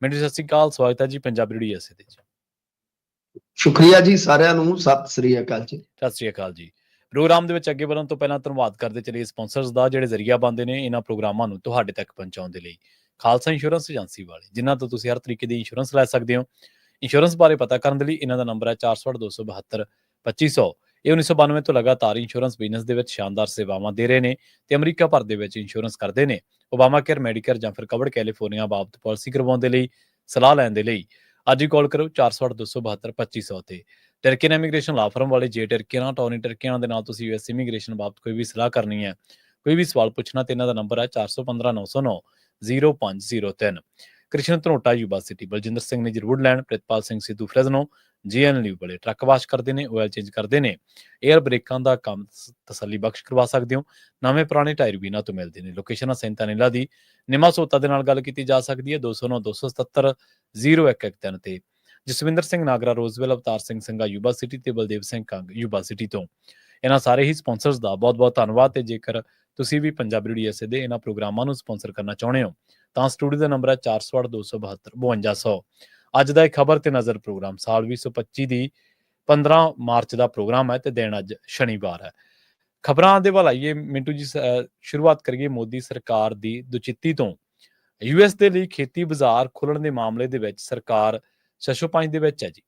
ਮਿੰਟੂ ਸਤਿ ਸ਼੍ਰੀ ਅਕਾਲ, ਸਵਾਗਤ ਹੈ ਜੀ ਪੰਜਾਬੀ ਰੇਡੀਓ ਐਸੇ ਦੇ ਵਿੱਚ। ਸ਼ੁਕਰੀਆ ਜੀ ਸਾਰਿਆਂ ਨੂੰ, ਸਤਿ ਸ੍ਰੀ ਅਕਾਲ ਜੀ। ਸਤਿ ਸ਼੍ਰੀ ਅਕਾਲ ਜੀ। ਪ੍ਰੋਗਰਾਮ ਦੇ ਵਿੱਚ ਅੱਗੇ ਵਧਣ ਤੋਂ ਪਹਿਲਾਂ ਧੰਨਵਾਦ ਕਰਦੇ ਚਲੀਏ ਸਪਾਂਸਰਸ ਦਾ, ਜਿਹੜੇ ਜ਼ਰੀਆ ਬਣਦੇ ਨੇ ਇਹਨਾਂ ਪ੍ਰੋਗਰਾਮਾਂ ਨੂੰ ਤੁਹਾਡੇ ਤੱਕ ਪਹੁੰਚਾਉਣ ਦੇ ਲਈ। ਖਾਲਸਾ ਇੰਸ਼ੋਰੈਂਸ ਏਜੰਸੀ ਵਾਲੇ, ਜਿਨ੍ਹਾਂ ਤੋਂ ਤੁਸੀਂ ਹਰ ਤਰੀਕੇ ਦੀ ਇੰਸ਼ੋਰੈਂਸ ਲੈ ਸਕਦੇ ਹੋ। ਇੰਸ਼ੋਰੈਂਸ ਬਾਰੇ ਪਤਾ ਕਰਨ ਦੇ ਲਈ ਇਹਨਾਂ ਦਾ ਨੰਬਰ ਹੈ 468-272-2500। ਇਹ 1992 ਤੋਂ ਲਗਾਤਾਰ ਇੰਸ਼ੋਰੈਂਸ ਬਿਜ਼ਨਸ ਦੇ ਵਿੱਚ ਸ਼ਾਨਦਾਰ ਸੇਵਾਵਾਂ ਦੇ ਰਹੇ ਨੇ ਤੇ ਅਮਰੀਕਾ ਭਰ ਦੇ ਵਿੱਚ ਇੰਸ਼ੋਰੈਂਸ ਕਰਦੇ ਨੇ। ਓਬਾਮਾ ਕੇਅਰ, ਮੈਡੀਕੇਅਰ ਜਾਂ ਫਿਰ ਕਵਰਡ ਕੈਲੀਫੋਰਨੀਆ ਬਾਬਤ ਪਾਲਿਸੀ ਕਰਵਾਉਣ ਦੇ ਲਈ, ਸਲਾਹ ਲੈਣ ਦੇ ਲਈ ਅੱਜ ਹੀ ਕਾਲ ਕਰੋ 468-272-2500 ਤੇ। ਟਰਕੀਨ ਇਮੀਗ੍ਰੇਸ਼ਨ ਲਾ ਫਰਮ ਵਾਲੇ, ਜੇ ਟਰਕੀਆਂ ਟੌਨੀ ਟਰਕੀਆਂ ਦੇ ਨਾਲ ਤੁਸੀਂ ਯੂਐਸ ਇਮੀਗ੍ਰੇਸ਼ਨ ਬਾਬਤ ਕੋਈ ਵੀ ਸਲਾਹ ਕਰਨੀ ਹੈ, ਕੋਈ ਵੀ ਸਵਾਲ ਪੁੱਛਣਾ, ਤੇ ਇਹਨਾਂ ਦਾ ਨੰਬਰ ਹੈ 415-909-0503। ਕ੍ਰਿਸ਼ਨ ਧਨੋਟਾ ਯੂਬਾ ਸਿਟੀ, ਬਲਜਿੰਦਰ ਸਿੰਘ ਨੇ ਵੁਡਲੈਂਡ, ਪ੍ਰਿਤਪਾਲ ਸਿੰਘ ਸਿੱਧੂ ਫਰੈਜ਼ਨੋ, ਜੀਐਨਯੂ ਵਾਲੇ ਟਰੱਕ ਵਾਸ਼ ਕਰਦੇ ਨੇ, ਆਇਲ ਚੇਂਜ ਕਰਦੇ ਨੇ, 에ਅਰ ਬ੍ਰੇਕਾਂ ਦਾ ਕੰਮ ਤਸੱਲੀ ਬਖਸ਼ ਕਰਵਾ ਸਕਦੇ ਹੋ। ਨਵੇਂ ਪੁਰਾਣੇ ਟਾਇਰ ਵੀ ਇਹਨਾਂ ਤੋਂ ਮਿਲਦੇ ਨੇ। ਲੋਕੇਸ਼ਨ ਸੈਂਤਾ ਨੀਲਾ ਦੀ ਨਿਮਾ ਸੋਤਾ ਦੇ ਨਾਲ ਗੱਲ ਕੀਤੀ ਜਾ ਸਕਦੀ ਹੈ 209-277-0113 ਤੇ। ਜਸਵਿੰਦਰ ਸਿੰਘ ਨਾਗਰਾ ਰੋਜ਼ਵੈਲ, ਅਵਤਾਰ ਸਿੰਘ ਸੰਘਾ ਯੂਬਾ ਸਿਟੀ ਤੇ ਬਲਦੇਵ ਸਿੰਘ ਕੰਗ ਯੂਬਾ ਸਿਟੀ ਤੋਂ। ਇਹਨਾਂ ਸਾਰੇ ਹੀ ਸਪਾਂਸਰਸ ਦਾ ਬਹੁਤ ਬਹੁਤ ਧੰਨਵਾਦ। ਤੇ ਜੇਕਰ ਤੁਸੀਂ ਵੀ ਪੰਜਾਬੀ ਰੇਡੀਓ ਐਸੇ ਦੇ ਇਹਨਾਂ ਪ੍ਰੋਗਰਾਮਾਂ ਨੂੰ ਸਪਾਂਸਰ ਕਰਨਾ ਚਾਹੁੰਦੇ ਹੋ ਤਾਂ ਸਟੂਡੀਓ ਦਾ ਨੰਬਰ ਹੈ 468-272-5200। ਅੱਜ ਦਾ ਇੱਕ ਖਬਰ ਤੇ ਨਜ਼ਰ ਪ੍ਰੋਗਰਾਮ ਸਾਲ 2025 ਦੀ 15 ਮਾਰਚ ਦਾ ਪ੍ਰੋਗਰਾਮ ਹੈ ਤੇ ਦਿਨ ਅੱਜ ਸ਼ਨੀਵਾਰ ਹੈ। ਖਬਰਾਂ ਦੇ ਵੱਲ ਆਈਏ ਮਿੰਟੂ ਜੀ, ਸ਼ੁਰੂਆਤ ਕਰੀਏ ਮੋਦੀ ਸਰਕਾਰ ਦੀ ਦੁਚਿੱਤੀ ਤੋਂ। ਯੂਐਸ ਦੇ ਲਈ ਖੇਤੀ ਬਾਜ਼ਾਰ ਖੋਲਣ ਦੇ ਮਾਮਲੇ ਦੇ ਵਿੱਚ ਸਰਕਾਰ ਸ਼ਸ਼ੋਪੰਜ ਦੇ ਵਿੱਚ ਹੈ ਜੀ।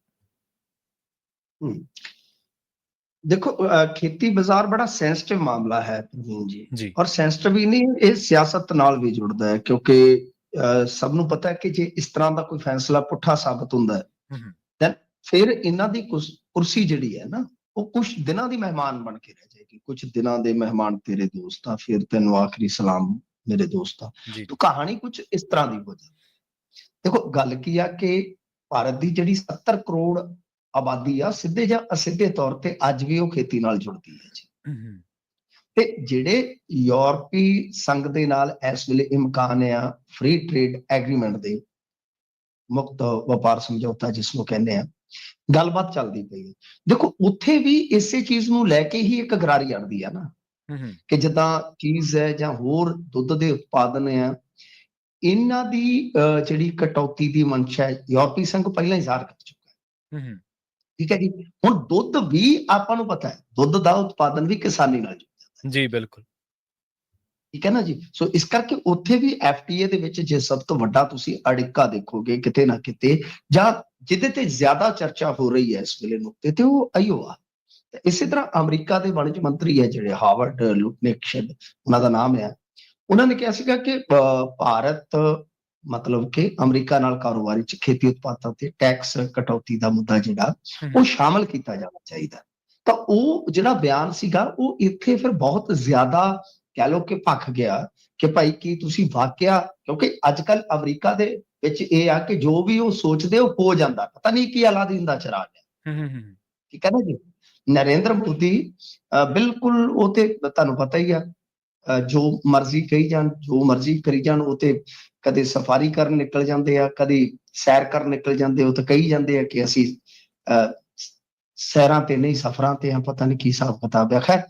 ਦੇਖੋ, ਖੇਤੀ ਬਾਜ਼ਾਰ ਬੜਾ ਸੈਂਸਿਟਿਵ ਮਾਮਲਾ ਹੈ ਜੀ, ਔਰ ਸੈਂਸਿਟਿਵ ਹੀ ਨਹੀਂ, ਇਹ ਸਿਆਸਤ ਨਾਲ ਵੀ ਜੁੜਦਾ ਹੈ, ਕਿਉਂਕਿ ਸਭ ਨੂੰ ਪਤਾ ਹੈ ਕਿ ਜੇ ਇਸ ਤਰ੍ਹਾਂ ਦਾ ਕੋਈ ਫੈਸਲਾ ਪੁੱਠਾ ਸਾਬਤ ਹੁੰਦਾ ਹੈ ਤਾਂ ਫਿਰ ਇਹਨਾਂ ਦੀ ਕੁਰਸੀ ਜਿਹੜੀ ਹੈ ਨਾ, ਉਹ ਕੁਝ ਦਿਨਾਂ ਦੀ ਮਹਿਮਾਨ ਬਣ ਕੇ ਰਹਿ ਜਾਏਗੀ। ਕੁਝ ਦਿਨਾਂ ਦੇ ਮਹਿਮਾਨ ਤੇਰੇ ਦੋਸਤ ਆ, ਫਿਰ ਤੈਨੂੰ ਆਖਰੀ ਸਲਾਮ ਮੇਰੇ ਦੋਸਤਾਂ। ਤਾਂ ਕਹਾਣੀ ਕੁਝ ਇਸ ਤਰ੍ਹਾਂ ਦੀ ਹੋ ਜਾਂਦੀ। ਦੇਖੋ, ਗੱਲ ਕੀ ਆ ਕਿ ਭਾਰਤ ਦੀ ਜਿਹੜੀ 70 ਕਰੋੜ ਆਬਾਦੀ ਆ, ਸਿੱਧੇ ਜਾਂ ਅਸਿੱਧੇ ਤੌਰ ਤੇ ਅੱਜ ਵੀ ਉਹ ਖੇਤੀ ਨਾਲ ਜੁੜਦੀ ਹੈ ਜੀ। ਤੇ ਜਿਹੜੇ ਯੂਰਪੀ ਸੰਘ ਦੇ ਨਾਲ ਇਸ ਵੇਲੇ ਇਮਕਾਨ ਆ ਫ੍ਰੀ ਟ੍ਰੇਡ ਐਗਰੀਮੈਂਟ ਦੇ, ਮੁਕਤ ਵਪਾਰ ਸਮਝੌਤਾ ਜਿਸ ਨੂੰ ਕਹਿੰਦੇ ਆ, ਗੱਲਬਾਤ ਚੱਲਦੀ ਪਈ ਹੈ। ਦੇਖੋ, ਉੱਥੇ ਵੀ ਇਸੇ ਚੀਜ਼ ਨੂੰ ਲੈ ਕੇ ਹੀ ਇੱਕ ਗਰਾਰੀ ਅੜਦੀ ਆ ਨਾ, ਕਿ ਜਿੱਦਾਂ ਚੀਜ਼ ਹੈ ਜਾਂ ਹੋਰ ਦੁੱਧ ਦੇ ਉਤਪਾਦਨ ਆ, ਇਹਨਾਂ ਦੀ ਜਿਹੜੀ ਕਟੌਤੀ ਦੀ ਮਨਸ਼ਾ ਯੂਰਪੀ ਸੰਘ ਪਹਿਲਾਂ ਹੀ ਜ਼ਾਹਰ ਕਰ ਚੁੱਕਾ ਹੈ। ਠੀਕ ਹੈ ਜੀ। ਹੁਣ ਦੁੱਧ ਵੀ ਆਪਾਂ ਨੂੰ ਪਤਾ ਹੈ, ਦੁੱਧ ਦਾ ਉਤਪਾਦਨ ਵੀ ਕਿਸਾਨੀ ਨਾਲ ਜੁੜਦਾ ਜੀ, ਬਿਲਕੁਲ। ਠੀਕ ਹੈ ਨਾ ਜੀ। ਸੋ ਇਸ ਕਰਕੇ ਉੱਥੇ ਵੀ FTA ਦੇ ਵਿੱਚ ਜੇ ਸਭ ਤੋਂ ਵੱਡਾ ਤੁਸੀਂ ਅੜਿੱਕਾ ਦੇਖੋਗੇ ਕਿਤੇ ਨਾ ਕਿਤੇ, ਜਾਂ ਜਿਹਦੇ ਤੇ ਜ਼ਿਆਦਾ ਚਰਚਾ ਹੋ ਰਹੀ ਹੈ ਇਸ ਵੇਲੇ ਨੁਕਤੇ ਤੇ, ਉਹ ਆਇਓ ਆ। ਇਸੇ ਤਰ੍ਹਾਂ ਅਮਰੀਕਾ ਦੇ ਵਣਜ ਮੰਤਰੀ ਹੈ ਜਿਹੜੇ ਹਾਵਰਡ ਲੁਟਨਿਕਸ਼ਨ ਉਹਨਾਂ ਦਾ ਨਾਮ ਹੈ, ਉਹਨਾਂ ਨੇ ਕਿਹਾ ਸੀਗਾ ਕਿ ਭਾਰਤ ਮਤਲਬ ਕਿ ਅਮਰੀਕਾ ਨਾਲ ਕਾਰੋਬਾਰੀ ਚ ਖੇਤੀ ਉਤਪਾਦਾਂ ਤੇ ਟੈਕਸ ਕਟੌਤੀ ਦਾ ਮੁੱਦਾ ਜਿਹੜਾ ਉਹ ਸ਼ਾਮਲ ਕੀਤਾ ਜਾਣਾ ਚਾਹੀਦਾ। ਤਾਂ ਉਹ ਜਿਹੜਾ ਬਿਆਨ ਸੀਗਾ ਉਹ ਇੱਥੇ ਫਿਰ ਬਹੁਤ ਜ਼ਿਆਦਾ ਕਹਿ ਲਓ ਕਿ ਭਖ ਗਿਆ ਕਿ ਭਾਈ ਕੀ ਤੁਸੀਂ ਵਾਕਿਆ, ਕਿਉਂਕਿ ਅੱਜ ਕੱਲ ਅਮਰੀਕਾ ਦੇ ਵਿੱਚ ਇਹ ਆ ਕਿ ਜੋ ਵੀ ਉਹ ਸੋਚਦੇ ਉਹ ਹੋ ਜਾਂਦਾ, ਪਤਾ ਨਹੀਂ ਕੀ ਅਲਾਦੀਨ ਦਾ ਚਿਰਾਗ ਹੈ। ਠੀਕ ਹੈ ਨਾ ਜੀ। ਨਰਿੰਦਰ ਮੋਦੀ ਬਿਲਕੁਲ ਉਹ ਤੇ ਤੁਹਾਨੂੰ ਪਤਾ ਹੀ ਆ, ਜੋ ਮਰਜ਼ੀ ਕਹੀ ਜਾਣ, ਜੋ ਮਰਜ਼ੀ ਕਰੀ ਜਾਣ, ਉਹ ਤੇ ਕਦੇ ਸਫਾਰੀ ਕਰਨ ਨਿਕਲ ਜਾਂਦੇ ਆ, ਕਦੇ ਸੈਰ ਕਰਨ ਨਿਕਲ ਜਾਂਦੇ, ਉਹ ਤਾਂ ਕਹੀ ਜਾਂਦੇ ਆ ਕਿ ਅਸੀਂ ਸੈਰਾਂ ਤੇ ਨਹੀਂ ਸਫ਼ਰਾਂ ਤੇ ਆ, ਪਤਾ ਨਹੀਂ ਕੀ ਹਿਸਾਬ ਕਿਤਾਬ ਆ। ਖੈਰ,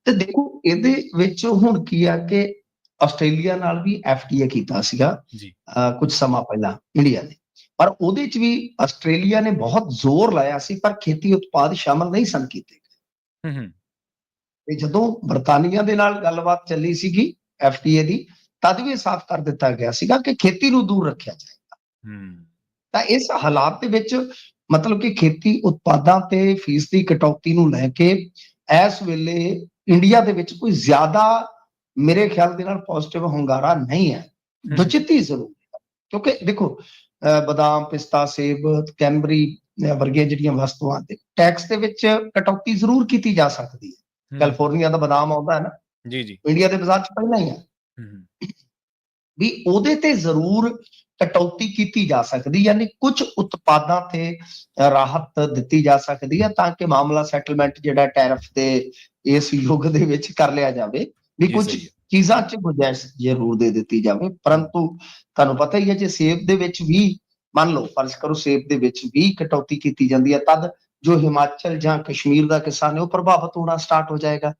ਤੇ ਦੇਖੋ ਇਹਦੇ ਵਿੱਚ ਹੁਣ ਕੀ ਆ ਕਿ ਆਸਟ੍ਰੇਲੀਆ ਨਾਲ ਵੀ FTA ਕੀਤਾ ਸੀਗਾ ਕੁਝ ਸਮਾਂ ਪਹਿਲਾਂ ਇੰਡੀਆ ਨੇ, ਪਰ ਉਹਦੇ ਚ ਵੀ ਆਸਟ੍ਰੇਲੀਆ ਨੇ ਬਹੁਤ ਜ਼ੋਰ ਲਾਇਆ ਸੀ, ਪਰ ਖੇਤੀ ਉਤਪਾਦ ਸ਼ਾਮਲ ਨਹੀਂ ਸਨ ਕੀਤੇ ਗਏ। ਤੇ ਜਦੋਂ ਬਰਤਾਨੀਆ ਦੇ ਨਾਲ ਗੱਲਬਾਤ ਚੱਲੀ ਸੀਗੀ FTA ਦੀ, ਤਦ ਵੀ ਸਾਫ਼ ਕਰ ਦਿੱਤਾ ਗਿਆ ਸੀਗਾ ਕਿ ਖੇਤੀ ਨੂੰ ਦੂਰ ਰੱਖਿਆ ਜਾਏਗਾ। ਤਾਂ ਇਸ ਹਾਲਾਤ ਦੇ ਵਿੱਚ ਮਤਲਬ ਕਿ ਖੇਤੀ ਉਤਪਾਦਾਂ ਤੇ ਫੀਸ ਦੀ ਕਟੌਤੀ ਨੂੰ ਲੈ ਕੇ ਇਸ ਵੇਲੇ ਇੰਡੀਆ ਦੇ ਵਿੱਚ ਕੋਈ ਜ਼ਿਆਦਾ ਮੇਰੇ ਖਿਆਲ ਦੇ ਨਾਲ ਪੋਜ਼ਿਟਿਵ ਹੁੰਗਾਰਾ ਨਹੀਂ ਹੈ। ਦੁਚਿੱਤੀ ਜ਼ਰੂਰ, ਕਿਉਂਕਿ ਦੇਖੋ ਬਦਾਮ, ਪਿਸਤਾ, ਸੇਬ, ਕੈਂਬਰੀ ਵਰਗੀਆਂ ਜਿਹੜੀਆਂ ਵਸਤੂਆਂ ਤੇ ਟੈਕਸ ਦੇ ਵਿੱਚ ਕਟੌਤੀ ਜ਼ਰੂਰ ਕੀਤੀ ਜਾ ਸਕਦੀ ਹੈ। ਕੈਲੀਫੋਰਨੀਆ ਦਾ ਬਦਾਮ ਆਉਂਦਾ ਹੈ ਨਾ ਜੀ, ਇੰਡੀਆ ਦੇ ਬਾਜ਼ਾਰ ਚ ਪਹਿਲਾਂ ਹੀ ਆ ਵੀ, ਉਹਦੇ ਤੇ ਜ਼ਰੂਰ ਕਟੌਤੀ ਕੀਤੀ ਜਾ ਸਕਦੀ, ਯਾਨੀ ਕੁਝ ਉਤਪਾਦਾਂ ਤੇ ਰਾਹਤ ਦਿੱਤੀ ਜਾ ਸਕਦੀ ਹੈ, ਤਾਂ ਕਿ ਮਾਮਲਾ ਸੈਟਲਮੈਂਟ ਜਿਹੜਾ ਟੈਰਿਫ ਦੇ ਇਸ ਯੁੱਗ ਦੇ ਵਿੱਚ ਕਰ ਲਿਆ ਜਾਵੇ, ਵੀ ਕੁਝ ਚੀਜ਼ਾਂ ਚ ਗੁੰਜਾਇਸ਼ ਜ਼ਰੂਰ ਦੇ ਦਿੱਤੀ ਜਾਵੇ। ਪਰੰਤੂ ਤੁਹਾਨੂੰ ਪਤਾ ਹੀ ਹੈ, ਜੇ ਸੇਬ ਦੇ ਵਿੱਚ ਵੀ ਮੰਨ ਲਓ, ਫਰਜ਼ ਕਰੋ ਸੇਬ ਦੇ ਵਿੱਚ ਵੀ ਕਟੌਤੀ ਕੀਤੀ ਜਾਂਦੀ ਹੈ, ਤਦ ਜੋ ਹਿਮਾਚਲ ਜਾਂ ਕਸ਼ਮੀਰ ਦਾ ਕਿਸਾਨ ਹੈ ਉਹ ਪ੍ਰਭਾਵਿਤ ਹੋਣਾ ਸਟਾਰਟ ਹੋ ਜਾਏਗਾ।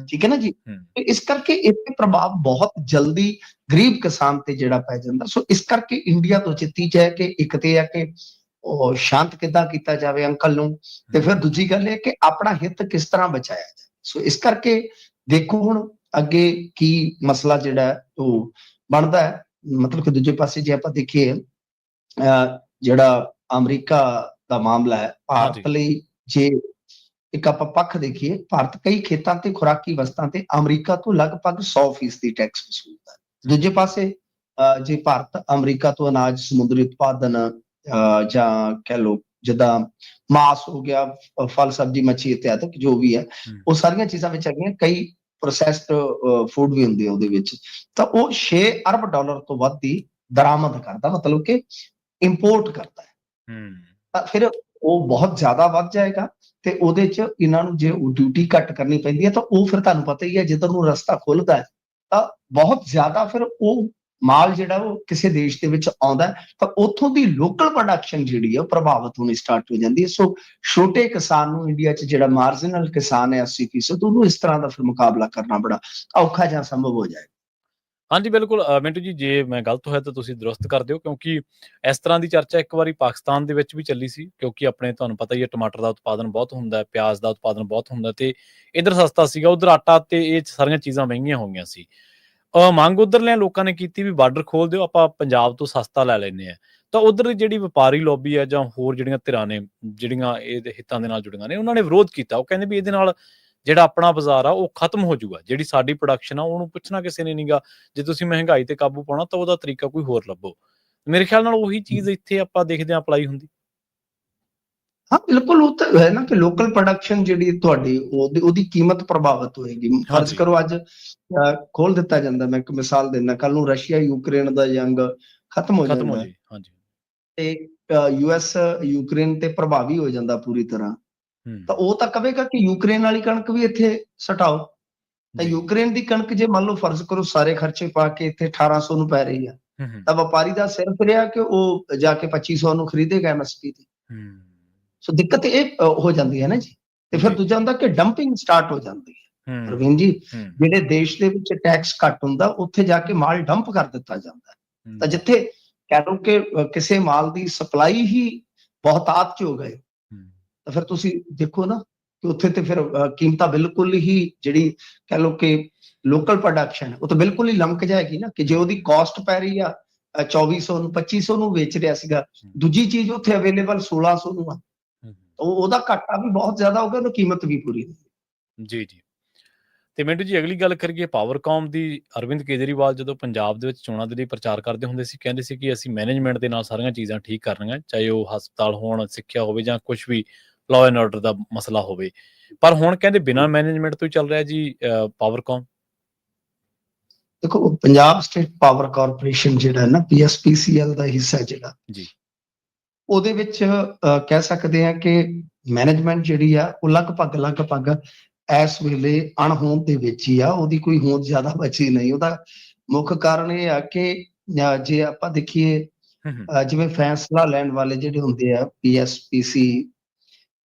ਠੀਕ ਹੈ ਨਾ ਜੀ। ਤੇ ਇਸ ਕਰਕੇ ਇੱਥੇ ਪ੍ਰਭਾਵ ਬਹੁਤ ਜਲਦੀ ਗਰੀਬ ਕਿਸਾਨ ਤੇ ਜਿਹੜਾ ਪੈ ਜਾਂਦਾ। ਸੋ ਇਸ ਕਰਕੇ ਇੰਡੀਆ ਤੋਂ ਚਿੱਤੀ ਹੈ ਕਿ ਇੱਕ ਤੇ ਹੈ ਕਿ ਉਹ ਸ਼ਾਂਤ ਕਿੱਦਾਂ ਕੀਤਾ ਜਾਵੇ ਅੰਕਲ ਨੂੰ, ਤੇ ਫਿਰ ਦੂਜੀ ਗੱਲ ਇਹ ਕਿ ਆਪਣਾ ਹਿੱਤ ਕਿਸ ਤਰ੍ਹਾਂ ਬਚਾਇਆ ਜਾਏ। ਸੋ ਇਸ ਕਰਕੇ ਦੇਖੋ ਹੁਣ ਅੱਗੇ ਕੀ ਮਸਲਾ ਜਿਹੜਾ ਉਹ ਬਣਦਾ ਹੈ। ਮਤਲਬ ਕਿ ਦੂਜੇ ਪਾਸੇ ਜੇ ਆਪਾਂ ਦੇਖੀਏ ਜਿਹੜਾ ਅਮਰੀਕਾ ਦਾ ਮਾਮਲਾ ਹੈ, ਭਾਰਤ ਲਈ ਜੇ ਇੱਕ ਆਪਾਂ ਪੱਖ ਦੇਖੀਏ, ਭਾਰਤ ਕਈ ਖੇਤਾਂ ਤੇ ਖੁਰਾਕੀ ਵਸਤਾਂ ਤੇ ਅਮਰੀਕਾ ਤੋਂ ਲਗਭਗ 100% ਟੈਕਸ ਵਸੂਲਦਾ ਹੈ। ਦੂਜੇ ਪਾਸੇ ਜੇ ਭਾਰਤ ਅਮਰੀਕਾ ਤੋਂ ਅਨਾਜ, ਸਮੁੰਦਰੀ ਉਤਪਾਦਨ ਜਾਂ ਕਹਿ ਲਓ ਜਿੱਦਾਂ ਮਾਸ ਹੋ ਗਿਆ, ਫਲ ਸਬਜ਼ੀ, ਮੱਛੀ ਇਤਿਆਦਿਕ ਜੋ ਵੀ ਹੈ, ਉਹ ਸਾਰੀਆਂ ਚੀਜ਼ਾਂ ਵਿੱਚ ਹੈਗੀਆਂ। ਕਈ ਪ੍ਰੋਸੈਸਡ ਫੂਡ ਵੀ ਹੁੰਦੇ ਆ ਉਹਦੇ ਵਿੱਚ, ਤਾਂ ਉਹ 6 ਅਰਬ ਡਾਲਰ ਤੋਂ ਵੱਧ ਦੀ ਦਰਾਮਦ ਕਰਦਾ, ਮਤਲਬ ਕਿ ਇੰਪੋਰਟ ਕਰਦਾ ਹੈ। ਤਾਂ ਫਿਰ ਉਹ ਬਹੁਤ ਜ਼ਿਆਦਾ ਵੱਧ ਜਾਏਗਾ ਤੇ ਉਹਦੇ ਚ ਇਹਨਾਂ ਨੂੰ ਜੇ ਡਿਊਟੀ ਘੱਟ ਕਰਨੀ ਪੈਂਦੀ ਹੈ ਤਾਂ ਉਹ ਫਿਰ ਤੁਹਾਨੂੰ ਪਤਾ ਹੀ ਹੈ ਜਿੱਧਰ ਨੂੰ ਰਸਤਾ ਖੁੱਲਦਾ ਹੈ ਤਾਂ ਬਹੁਤ ਜ਼ਿਆਦਾ ਫਿਰ ਉਹ ਮਾਲ ਜਿਹੜਾ ਉਹ ਕਿਸੇ ਦੇਸ਼ ਦੇ ਵਿੱਚ ਆਉਂਦਾ ਤਾਂ ਉੱਥੋਂ ਦੀ ਲੋਕਲ ਪ੍ਰੋਡਕਸ਼ਨ ਜਿਹੜੀ ਹੈ ਉਹ ਪ੍ਰਭਾਵਿਤ ਹੋਣੀ ਸਟਾਰਟ ਹੋ ਜਾਂਦੀ ਹੈ। ਸੋ ਛੋਟੇ ਕਿਸਾਨ ਨੂੰ ਇੰਡੀਆ 'ਚ ਜਿਹੜਾ ਮਾਰਜਨਲ ਕਿਸਾਨ ਹੈ 80%, ਉਹਨੂੰ ਇਸ ਤਰ੍ਹਾਂ ਦਾ ਫਿਰ ਮੁਕਾਬਲਾ ਕਰਨਾ ਬੜਾ ਔਖਾ ਜਾਂ ਸੰਭਵ ਹੋ ਜਾਏਗਾ। ਹਾਂਜੀ ਬਿਲਕੁਲ ਮਿੰਟੂ ਜੀ, ਜੇ ਮੈਂ ਗਲਤ ਹੋਇਆ ਤਾਂ ਤੁਸੀਂ ਦਰੁਸਤ ਕਰ ਦਿਓ, ਕਿਉਂਕਿ ਇਸ ਤਰ੍ਹਾਂ ਦੀ ਚਰਚਾ ਇੱਕ ਵਾਰੀ ਪਾਕਿਸਤਾਨ ਦੇ ਵਿੱਚ ਵੀ ਚੱਲੀ ਸੀ, ਕਿਉਂਕਿ ਆਪਣੇ ਤੁਹਾਨੂੰ ਪਤਾ ਹੀ ਹੈ ਟਮਾਟਰ ਦਾ ਉਤਪਾਦਨ ਬਹੁਤ ਹੁੰਦਾ, ਪਿਆਜ਼ ਦਾ ਉਤਪਾਦਨ ਬਹੁਤ ਹੁੰਦਾ ਤੇ ਇੱਧਰ ਸਸਤਾ ਸੀਗਾ, ਉੱਧਰ ਆਟਾ ਤੇ ਇਹ ਸਾਰੀਆਂ ਚੀਜ਼ਾਂ ਮਹਿੰਗੀਆਂ ਹੋ ਗਈਆਂ ਸੀ। ਮੰਗ ਉੱਧਰਲਿਆਂ ਲੋਕਾਂ ਨੇ ਕੀਤੀ ਵੀ ਬਾਰਡਰ ਖੋਲ ਦਿਓ, ਆਪਾਂ ਪੰਜਾਬ ਤੋਂ ਸਸਤਾ ਲੈ ਲੈਂਦੇ ਹਾਂ। ਤਾਂ ਉੱਧਰ ਦੀ ਜਿਹੜੀ ਵਪਾਰੀ ਲੌਬੀ ਹੈ ਜਾਂ ਹੋਰ ਜਿਹੜੀਆਂ ਧਿਰਾਂ ਨੇ ਜਿਹੜੀਆਂ ਇਹਦੇ ਹਿੱਤਾਂ ਦੇ ਨਾਲ ਜੁੜੀਆਂ ਨੇ, ਉਹਨਾਂ ਨੇ ਵਿਰੋਧ ਕੀਤਾ। ਉਹ ਕਹਿੰਦੇ ਵੀ ਇਹਦੇ ਨਾਲ ਜਿਹੜਾ ਆਪਣਾ ਬਾਜ਼ਾਰ ਆ ਉਹ ਖਤਮ ਹੋ ਜਾਊਗਾ, ਜਿਹੜੀ ਸਾਡੀ ਪ੍ਰੋਡਕਸ਼ਨ ਆ ਉਹਨੂੰ ਪੁੱਛਣਾ ਕਿਸੇ ਨੇ ਨਹੀਂਗਾ। ਜੇ ਤੁਸੀਂ ਮਹਿੰਗਾਈ ਤੇ ਕਾਬੂ ਪਾਉਣਾ ਤਾਂ ਉਹਦਾ ਤਰੀਕਾ ਕੋਈ ਹੋਰ ਲੱਭੋ। ਮੇਰੇ ਖਿਆਲ ਨਾਲ ਉਹੀ ਚੀਜ਼ ਇੱਥੇ ਆਪਾਂ ਦੇਖਦੇ ਹਾਂ ਅਪਲਾਈ ਹੁੰਦੀ। ਹਾਂ ਬਿਲਕੁਲ, ਉਹ ਤਾਂ ਹੈ ਨਾ ਕਿ ਲੋਕਲ ਪ੍ਰੋਡਕਸ਼ਨ ਜਿਹੜੀ ਤੁਹਾਡੀ ਉਹਦੀ ਕੀਮਤ ਪ੍ਰਭਾਵਿਤ ਹੋਏਗੀ। ਫਰਜ਼ ਕਰੋ ਅੱਜ ਖੋਲ ਦਿੱਤਾ ਜਾਂਦਾ, ਮੈਂ ਇੱਕ ਮਿਸਾਲ ਦਿੰਦਾ, ਕੱਲ ਨੂੰ ਰਸ਼ੀਆ ਯੂਕਰੇਨ ਦਾ ਜੰਗ ਖਤਮ ਹੋ ਜਾਂਦਾ ਤੇ US ਯੂਕਰੇਨ ਤੇ ਪ੍ਰਭਾਵੀ ਹੋ ਜਾਂਦਾ ਪੂਰੀ ਤਰ੍ਹਾਂ, ਤਾਂ ਉਹ ਤਾਂ ਕਹੇਗਾ ਕਿ ਯੂਕਰੇਨ ਵਾਲੀ ਕਣਕ ਵੀ ਇੱਥੇ ਸਟਾਓ। ਤਾਂ ਯੂਕਰੇਨ ਦੀ ਕਣਕ ਜੇ ਮੰਨ ਲਓ ਫਰਜ਼ ਕਰੋ ਸਾਰੇ ਖਰਚੇ ਪਾ ਕੇ ਇੱਥੇ 1800 ਨੂੰ ਪੈ ਰਹੀ ਆ, ਤਾਂ ਵਪਾਰੀ ਦਾ ਸਿਰਫ ਰਿਹਾ ਕਿ ਉਹ ਜਾ ਕੇ 2500 ਨੂੰ ਖਰੀਦੇਗਾ MSP ਤੇ। ਸੋ ਦਿੱਕਤ ਇਹ ਹੋ ਜਾਂਦੀ ਹੈ ਨਾ ਜੀ। ਤੇ ਫਿਰ ਦੂਜਾ ਹੁੰਦਾ ਕਿ ਡੰਪਿੰਗ ਸਟਾਰਟ ਹੋ ਜਾਂਦੀ ਹੈ ਪ੍ਰਵੀਨ ਜੀ। ਜਿਹੜੇ ਦੇਸ਼ ਦੇ ਵਿੱਚ ਟੈਕਸ ਘੱਟ ਹੁੰਦਾ ਉੱਥੇ ਜਾ ਕੇ ਮਾਲ ਡੰਪ ਕਰ ਦਿੱਤਾ ਜਾਂਦਾ ਹੈ। ਤਾਂ ਜਿੱਥੇ ਕਹਿ ਲਓ ਕਿ ਕਿਸੇ ਮਾਲ ਦੀ ਸਪਲਾਈ ਹੀ ਬਹੁਤਾਤ 'ਚ ਹੋ ਗਏ, ਤਾਂ ਫਿਰ ਤੁਸੀਂ ਦੇਖੋ ਨਾ ਕਿ ਉੱਥੇ ਤੇ ਫਿਰ ਕੀਮਤਾਂ ਬਿਲਕੁਲ ਹੀ ਜਿਹੜੀ ਕਹਿ ਲਓ ਕਿ ਲੋਕਲ ਪ੍ਰੋਡਕਸ਼ਨ ਉਹ ਤਾਂ ਬਿਲਕੁਲ ਹੀ ਲਮਕ ਜਾਏਗੀ ਨਾ। ਕਿ ਜੇ ਉਹਦੀ ਕਾਸਟ ਪੈ ਰਹੀ ਆ 2400 ਨੂੰ 2500 ਨੂੰ ਵੇਚ ਰਿਹਾ ਸੀਗਾ, ਦੂਜੀ ਚੀਜ਼ ਉੱਥੇ ਅਵੇਲੇਬਲ 1600 ਨੂੰ ਆ, ਉਹਦਾ ਘਾਟਾ ਵੀ ਬਹੁਤ ਜ਼ਿਆਦਾ ਹੋਗਾ, ਉਹਦੀ ਕੀਮਤ ਵੀ ਪੂਰੀ ਜੀ। ਤੇ ਮਿੰਟੂ ਜੀ, ਅਗਲੀ ਗੱਲ ਕਰੀਏ ਪਾਵਰਕਾਮ ਦੀ। ਅਰਵਿੰਦ ਕੇਜਰੀਵਾਲ ਜਦੋਂ ਪੰਜਾਬ ਦੇ ਵਿੱਚ ਚੋਣਾਂ ਦੇ ਲਈ ਪ੍ਰਚਾਰ ਕਰਦੇ ਹੁੰਦੇ ਸੀ, ਕਹਿੰਦੇ ਸੀ ਕਿ ਅਸੀਂ ਮੈਨੇਜਮੈਂਟ ਦੇ ਨਾਲ ਸਾਰੀਆਂ ਚੀਜ਼ਾਂ ਠੀਕ ਕਰਨੀਆਂ, ਚਾਹੇ ਉਹ ਹਸਪਤਾਲ ਹੋਣ, ਸਿੱਖਿਆ ਹੋਵੇ ਜਾਂ ਕੁਝ ਵੀ ਲਾਅ ਐਂਡ ਆਰਡਰ ਦਾ ਮਸਲਾ ਹੋਵੇ। ਪਰ ਹੁਣ ਕਹਿੰਦੇ ਬਿਨਾਂ ਮੈਨੇਜਮੈਂਟ ਤੋਂ ਹੀ ਚੱਲ ਰਿਹਾ ਜੀ ਪਾਵਰਕਾਮ। ਦੇਖੋ, ਪੰਜਾਬ ਸਟੇਟ ਪਾਵਰ ਕਾਰਪੋਰੇਸ਼ਨ ਜਿਹੜਾ ਹੈ ਨਾ, PSPCL ਦਾ ਹਿੱਸਾ ਜਿਹੜਾ ਜੀ, ਉਹਦੇ ਵਿੱਚ ਕਹਿ ਸਕਦੇ ਹਾਂ ਕਿ ਮੈਨੇਜਮੈਂਟ ਜਿਹੜੀ ਆ ਉਹ ਲਗਭਗ ਇਸ ਵੇਲੇ ਅਣਹੋਂਦ ਦੇ ਵਿੱਚ ਹੀ ਆ। ਉਹਦੀ ਕੋਈ ਹੋਂਦ ਜ਼ਿਆਦਾ ਬਚੀ ਨਹੀਂ। ਉਹਦਾ ਮੁੱਖ ਕਾਰਨ ਇਹ ਆ ਕਿ ਜੇ ਆਪਾਂ ਦੇਖੀਏ ਜਿਵੇਂ ਫੈਸਲਾ ਲੈਣ ਵਾਲੇ ਜਿਹੜੇ ਹੁੰਦੇ ਆ PSPCL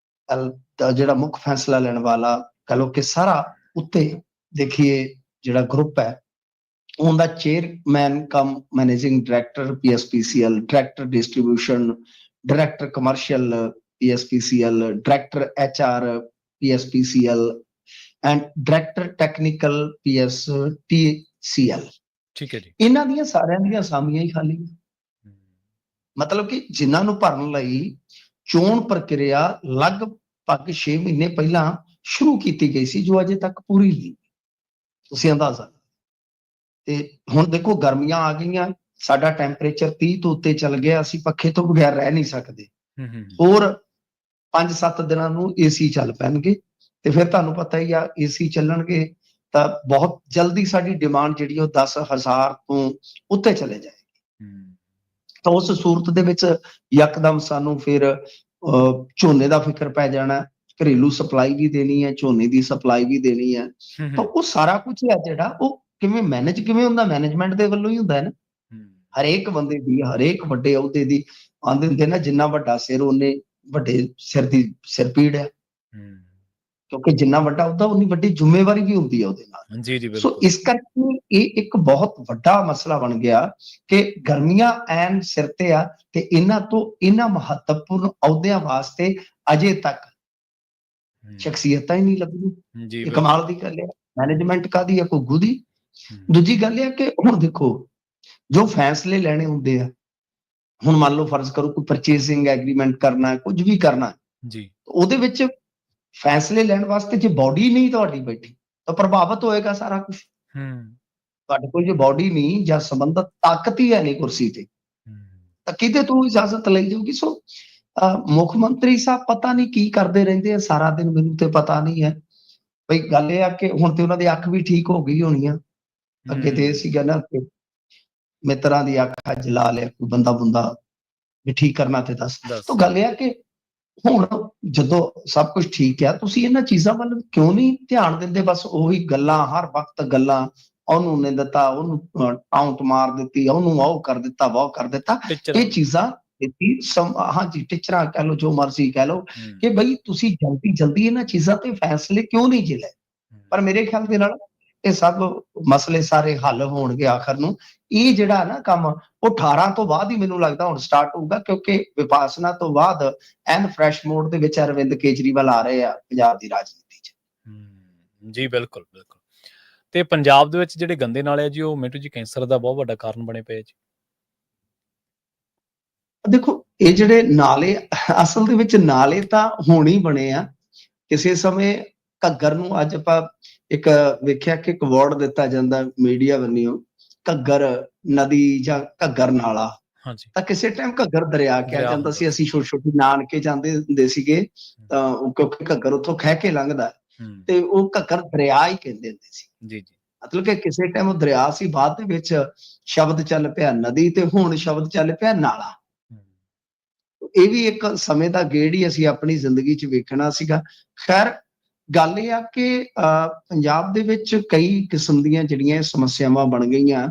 ਦਾ ਜਿਹੜਾ ਮੁੱਖ ਫੈਸਲਾ ਲੈਣ ਵਾਲਾ ਕਹ ਲਓ ਕਿ ਸਾਰਾ ਉੱਤੇ ਦੇਖੀਏ ਜਿਹੜਾ ਗਰੁੱਪ ਹੈ, ਉਹਦਾ chairman cum managing director PSPCL, director distribution, director commercial PSPCL, director HR PSPCL and director technical PSTCL। ਠੀਕ ਹੈ ਜੀ। ਇਹਨਾਂ ਦੀਆਂ ਸਾਰਿਆਂ ਦੀਆਂ ਅਸਾਮੀਆਂ ਹੀ ਖਾਲੀ, ਮਤਲਬ ਕਿ ਜਿਨ੍ਹਾਂ ਨੂੰ ਭਰਨ ਲਈ ਚੋਣ ਪ੍ਰਕਿਰਿਆ ਲਗਭਗ 6 ਮਹੀਨੇ ਪਹਿਲਾਂ ਸ਼ੁਰੂ ਕੀਤੀ ਗਈ ਸੀ, ਜੋ ਅਜੇ ਤੱਕ ਪੂਰੀ ਨਹੀਂ। ਤੁਸੀਂ ਅੰਦਾਜ਼ਾ। ਤੇ ਹੁਣ ਦੇਖੋ ਗਰਮੀਆਂ ਆ ਗਈਆਂ, ਸਾਡਾ ਟੈਂਪਰੇਚਰ 30 ਤੋਂ ਉੱਤੇ ਚੱਲ ਗਿਆ, ਅਸੀਂ ਪੱਖੇ ਤੋਂ ਬਗੈਰ ਰਹਿ ਨਹੀਂ ਸਕਦੇ। ਹੋਰ 5-7 ਦਿਨਾਂ ਨੂੰ AC ਚੱਲ ਪੈਣਗੇ ਤੇ ਫਿਰ ਤੁਹਾਨੂੰ ਪਤਾ ਹੀ ਆ AC ਚੱਲਣਗੇ ਤਾਂ ਬਹੁਤ ਜਲਦੀ ਸਾਡੀ ਡਿਮਾਂਡ ਜਿਹੜੀ ਉਹ 10,000 ਤੋਂ ਉੱਤੇ ਚਲੇ ਜਾਏਗੀ। ਤਾਂ ਉਸ ਸੂਰਤ ਦੇ ਵਿੱਚ ਯਕਦਮ ਸਾਨੂੰ ਫਿਰ ਝੋਨੇ ਦਾ ਫਿਕਰ ਪੈ ਜਾਣਾ, ਘਰੇਲੂ ਸਪਲਾਈ ਵੀ ਦੇਣੀ ਹੈ, ਝੋਨੇ ਦੀ ਸਪਲਾਈ ਵੀ ਦੇਣੀ ਹੈ। ਤਾਂ ਉਹ ਸਾਰਾ ਕੁਝ ਹੈ ਜਿਹੜਾ ਉਹ ਕਿਵੇਂ ਮੈਨੇਜ ਕਿਵੇਂ ਹੁੰਦਾ, ਮੈਨੇਜਮੈਂਟ ਦੇ ਵੱਲੋਂ ਹੀ ਹੁੰਦਾ ਹੈ ਨਾ। ਹਰੇਕ ਬੰਦੇ ਦੀ, ਹਰੇਕ ਵੱਡੇ ਅਹੁਦੇ ਦੀ ਆਂਦੇ ਹੁੰਦੇ ਨਾ, ਜਿੰਨਾ ਵੱਡਾ ਸਿਰ ਉਹਨੇ ਵੱਡੇ ਸਿਰ ਪੀੜ ਹੈ, ਕਿਉਂਕਿ ਜਿੰਨਾ ਵੱਡਾ ਹੁੰਦਾ ਉਨੀ ਵੱਡੀ ਜ਼ਿੰਮੇਵਾਰੀ ਵੀ ਹੁੰਦੀ ਹੈ ਉਹਦੇ ਨਾਲ। ਜੀ ਜੀ ਸੋ ਬਿਲਕੁਲ। ਇਸ ਕਰਕੇ ਇਹ ਇੱਕ ਬਹੁਤ ਵੱਡਾ ਮਸਲਾ ਬਣ ਗਿਆ ਕਿ ਗਰਮੀਆਂ ਐਨ ਸਿਰ ਤੇ ਆ ਤੇ ਇਹਨਾਂ ਮਹੱਤਵਪੂਰਨ ਅਹੁਦਿਆਂ ਵਾਸਤੇ ਅਜੇ ਤੱਕ ਸ਼ਖਸੀਅਤਾਂ ਹੀ ਨਹੀਂ ਲੱਭਦੀਆਂ। ਜੀ ਇਹ ਬਿਲਕੁਲ। ਕਮਾਲ ਦੀ ਗੱਲ ਹੈ। ਮੈਨੇਜਮੈਂਟ ਕਾਹਦੀ ਹੈ, ਘੁੱਗੂ ਦੀ। ਦੂਜੀ ਗੱਲ ਇਹ ਕਿ ਹੁਣ ਦੇਖੋ, ਜੋ ਫੈਸਲੇ ਲੈਣੇ ਹੁੰਦੇ ਆ, ਹੁਣ ਮੰਨ ਲਓ ਫਰਜ਼ ਕਰੋ ਕੋਈ ਪਰਚੇਸਿੰਗ ਐਗਰੀਮੈਂਟ ਕਰਨਾ, ਕੁਝ ਵੀ ਕਰਨਾ ਜੀ, ਉਹਦੇ ਵਿੱਚ ਫੈਸਲੇ ਲੈਣ ਵਾਸਤੇ ਜੇ ਬਾਡੀ ਨਹੀਂ ਤੁਹਾਡੀ ਬੈਠੀ ਤਾਂ ਪ੍ਰਭਾਵਿਤ ਹੋਏਗਾ ਸਾਰਾ ਕੁਝ। ਤੁਹਾਡੇ ਕੋਲ ਜੇ ਬਾਡੀ ਨਹੀਂ ਜਾਂ ਸੰਬੰਧਤ ਤਾਕਤ ਹੀ ਹੈ ਨਹੀਂ ਕੁਰਸੀ ਤੇ, ਤਾਂ ਕਿਤੇ ਤੋਂ ਇਜਾਜ਼ਤ ਲਈ ਜਾਊਗੀ। ਸੋ ਮੁੱਖ ਮੰਤਰੀ ਸਾਹਿਬ ਪਤਾ ਨਹੀਂ ਕੀ ਕਰਦੇ ਰਹਿੰਦੇ ਆ ਸਾਰਾ ਦਿਨ, ਮੈਨੂੰ ਤੇ ਪਤਾ ਨਹੀਂ ਹੈ। ਬਈ ਗੱਲ ਇਹ ਆ ਕਿ ਹੁਣ ਤੇ ਉਹਨਾਂ ਦੀ ਅੱਖ ਵੀ ਠੀਕ ਹੋ ਗਈ ਹੋਣੀ ਆ। ਅੱਗੇ ਤੇ ਇਹ ਸੀਗਾ ਨਾ ਕਿ ਮਿੱਤਰਾਂ ਦੀ ਅੱਖ ਅੱਜ ਲਾ ਲਿਆ ਕੋਈ ਬੰਦਾ ਵੀ ਠੀਕ ਕਰਨਾ ਤੇ ਦੱਸ। ਤਾਂ ਗੱਲ ਇਹ ਆ ਕਿ ਹੁਣ ਜਦੋਂ ਸਭ ਕੁਝ ਠੀਕ ਆ, ਤੁਸੀਂ ਇਹਨਾਂ ਚੀਜ਼ਾਂ ਵੱਲ ਕਿਉਂ ਨਹੀਂ ਧਿਆਨ ਦਿੰਦੇ? ਬਸ ਉਹੀ ਗੱਲਾਂ, ਹਰ ਵਕਤ ਗੱਲਾਂ, ਉਹਨੂੰ ਨੇ ਦਿੱਤਾ, ਉਹਨੂੰ ਟਾਉਂਟ ਮਾਰ ਦਿੱਤੀ, ਉਹਨੂੰ ਉਹ ਕਰ ਦਿੱਤਾ, ਉਹ ਕਰ ਦਿੱਤਾ। ਇਹ ਚੀਜ਼ਾਂ ਹਾਂਜੀ ਟੀਚਰਾਂ ਕਹਿ ਲਓ, ਜੋ ਮਰਜ਼ੀ ਕਹਿ ਲਓ, ਕਿ ਬਈ ਤੁਸੀਂ ਜਲਦੀ ਇਹਨਾਂ ਚੀਜ਼ਾਂ ਤੇ ਫੈਸਲੇ ਕਿਉਂ ਨਹੀਂ ਜੇ ਲਏ? ਪਰ ਮੇਰੇ ਖਿਆਲ ਦੇ ਨਾਲ ਇਹ ਸਭ ਮਸਲੇ ਸਾਰੇ ਹੱਲ ਹੋਣਗੇ ਆਖਰ ਨੂੰ। ਇਹ ਜਿਹੜਾ ਨਾ ਕੰਮ ਉਹ 18 ਤੋਂ ਬਾਅਦ ਹੀ ਮੈਨੂੰ ਲੱਗਦਾ ਹੁਣ ਸਟਾਰਟ ਹੋਊਗਾ, ਕਿਉਂਕਿ ਵਿਪਾਸਨਾ ਤੋਂ ਬਾਅਦ ਐਨ ਫਰੈਸ਼ ਮੋਡ ਦੇ ਵਿੱਚ ਅਰਵਿੰਦ ਕੇਜਰੀਵਾਲ ਆ ਰਹੇ ਆ ਪੰਜਾਬ ਦੀ ਰਾਜਨੀਤੀ 'ਚ। ਜੀ ਬਿਲਕੁਲ ਬਿਲਕੁਲ। ਤੇ ਪੰਜਾਬ ਦੇ ਵਿੱਚ ਜਿਹੜੇ ਗੰਦੇ ਨਾਲੇ ਆ ਜੀ, ਉਹ ਮਿੰਟੂ ਜੀ ਕੈਂਸਰ ਦਾ ਬਹੁਤ ਵੱਡਾ ਕਾਰਨ ਬਣੇ ਪਏ ਜੀ। ਦੇਖੋ, ਇਹ ਜਿਹੜੇ ਨਾਲੇ ਅਸਲ ਦੇ ਵਿੱਚ ਨਾਲੇ ਤਾਂ ਹੁਣ ਹੀ ਬਣੇ ਆ। ਕਿਸੇ ਸਮੇਂ ਘੱਗਰ ਨੂੰ ਅੱਜ ਆਪਾਂ ਇੱਕ ਵੇਖਿਆ ਕਿ ਇੱਕ ਅਵਾਰਡ ਦਿੱਤਾ ਜਾਂਦਾ ਮੀਡੀਆ ਵੱਲੋਂ, ਘੱਗਰ ਨਦੀ ਜਾਂ ਘੱਗਰ ਨਾਲਾ। ਤਾਂ ਕਿਸੇ ਟਾਈਮ ਘੱਗਰ ਦਰਿਆ ਕਿਹਾ ਜਾਂਦਾ ਸੀ। ਅਸੀਂ ਛੋਟੀ ਨਾਨਕੇ ਜਾਂਦੇ ਹੁੰਦੇ ਸੀਗੇ ਤਾਂ ਕਿਉਂਕਿ ਘੱਗਰ ਉੱਥੋਂ ਖਹਿ ਕੇ ਲੰਘਦਾ ਤੇ ਉਹ ਘੱਗਰ ਦਰਿਆ ਹੀ ਕਹਿੰਦੇ ਹੁੰਦੇ ਸੀ। ਜੀ ਜੀ। ਮਤਲਬ ਕਿ ਕਿਸੇ ਟਾਈਮ ਉਹ ਦਰਿਆ ਸੀ, ਬਾਅਦ ਦੇ ਵਿੱਚ ਸ਼ਬਦ ਚੱਲ ਪਿਆ ਨਦੀ ਤੇ ਹੁਣ ਸ਼ਬਦ ਚੱਲ ਪਿਆ ਨਾਲਾ। ਇਹ ਵੀ ਇੱਕ ਸਮੇਂ ਦਾ ਗੇੜ ਹੀ ਅਸੀਂ ਆਪਣੀ ਜ਼ਿੰਦਗੀ 'ਚ ਵੇਖਣਾ ਸੀਗਾ। ਖੈਰ ਗੱਲ ਇਹ ਆ ਕਿ ਪੰਜਾਬ ਦੇ ਵਿੱਚ ਕਈ ਕਿਸਮ ਦੀਆਂ ਜਿਹੜੀਆਂ ਸਮੱਸਿਆਵਾਂ ਬਣ ਗਈਆਂ,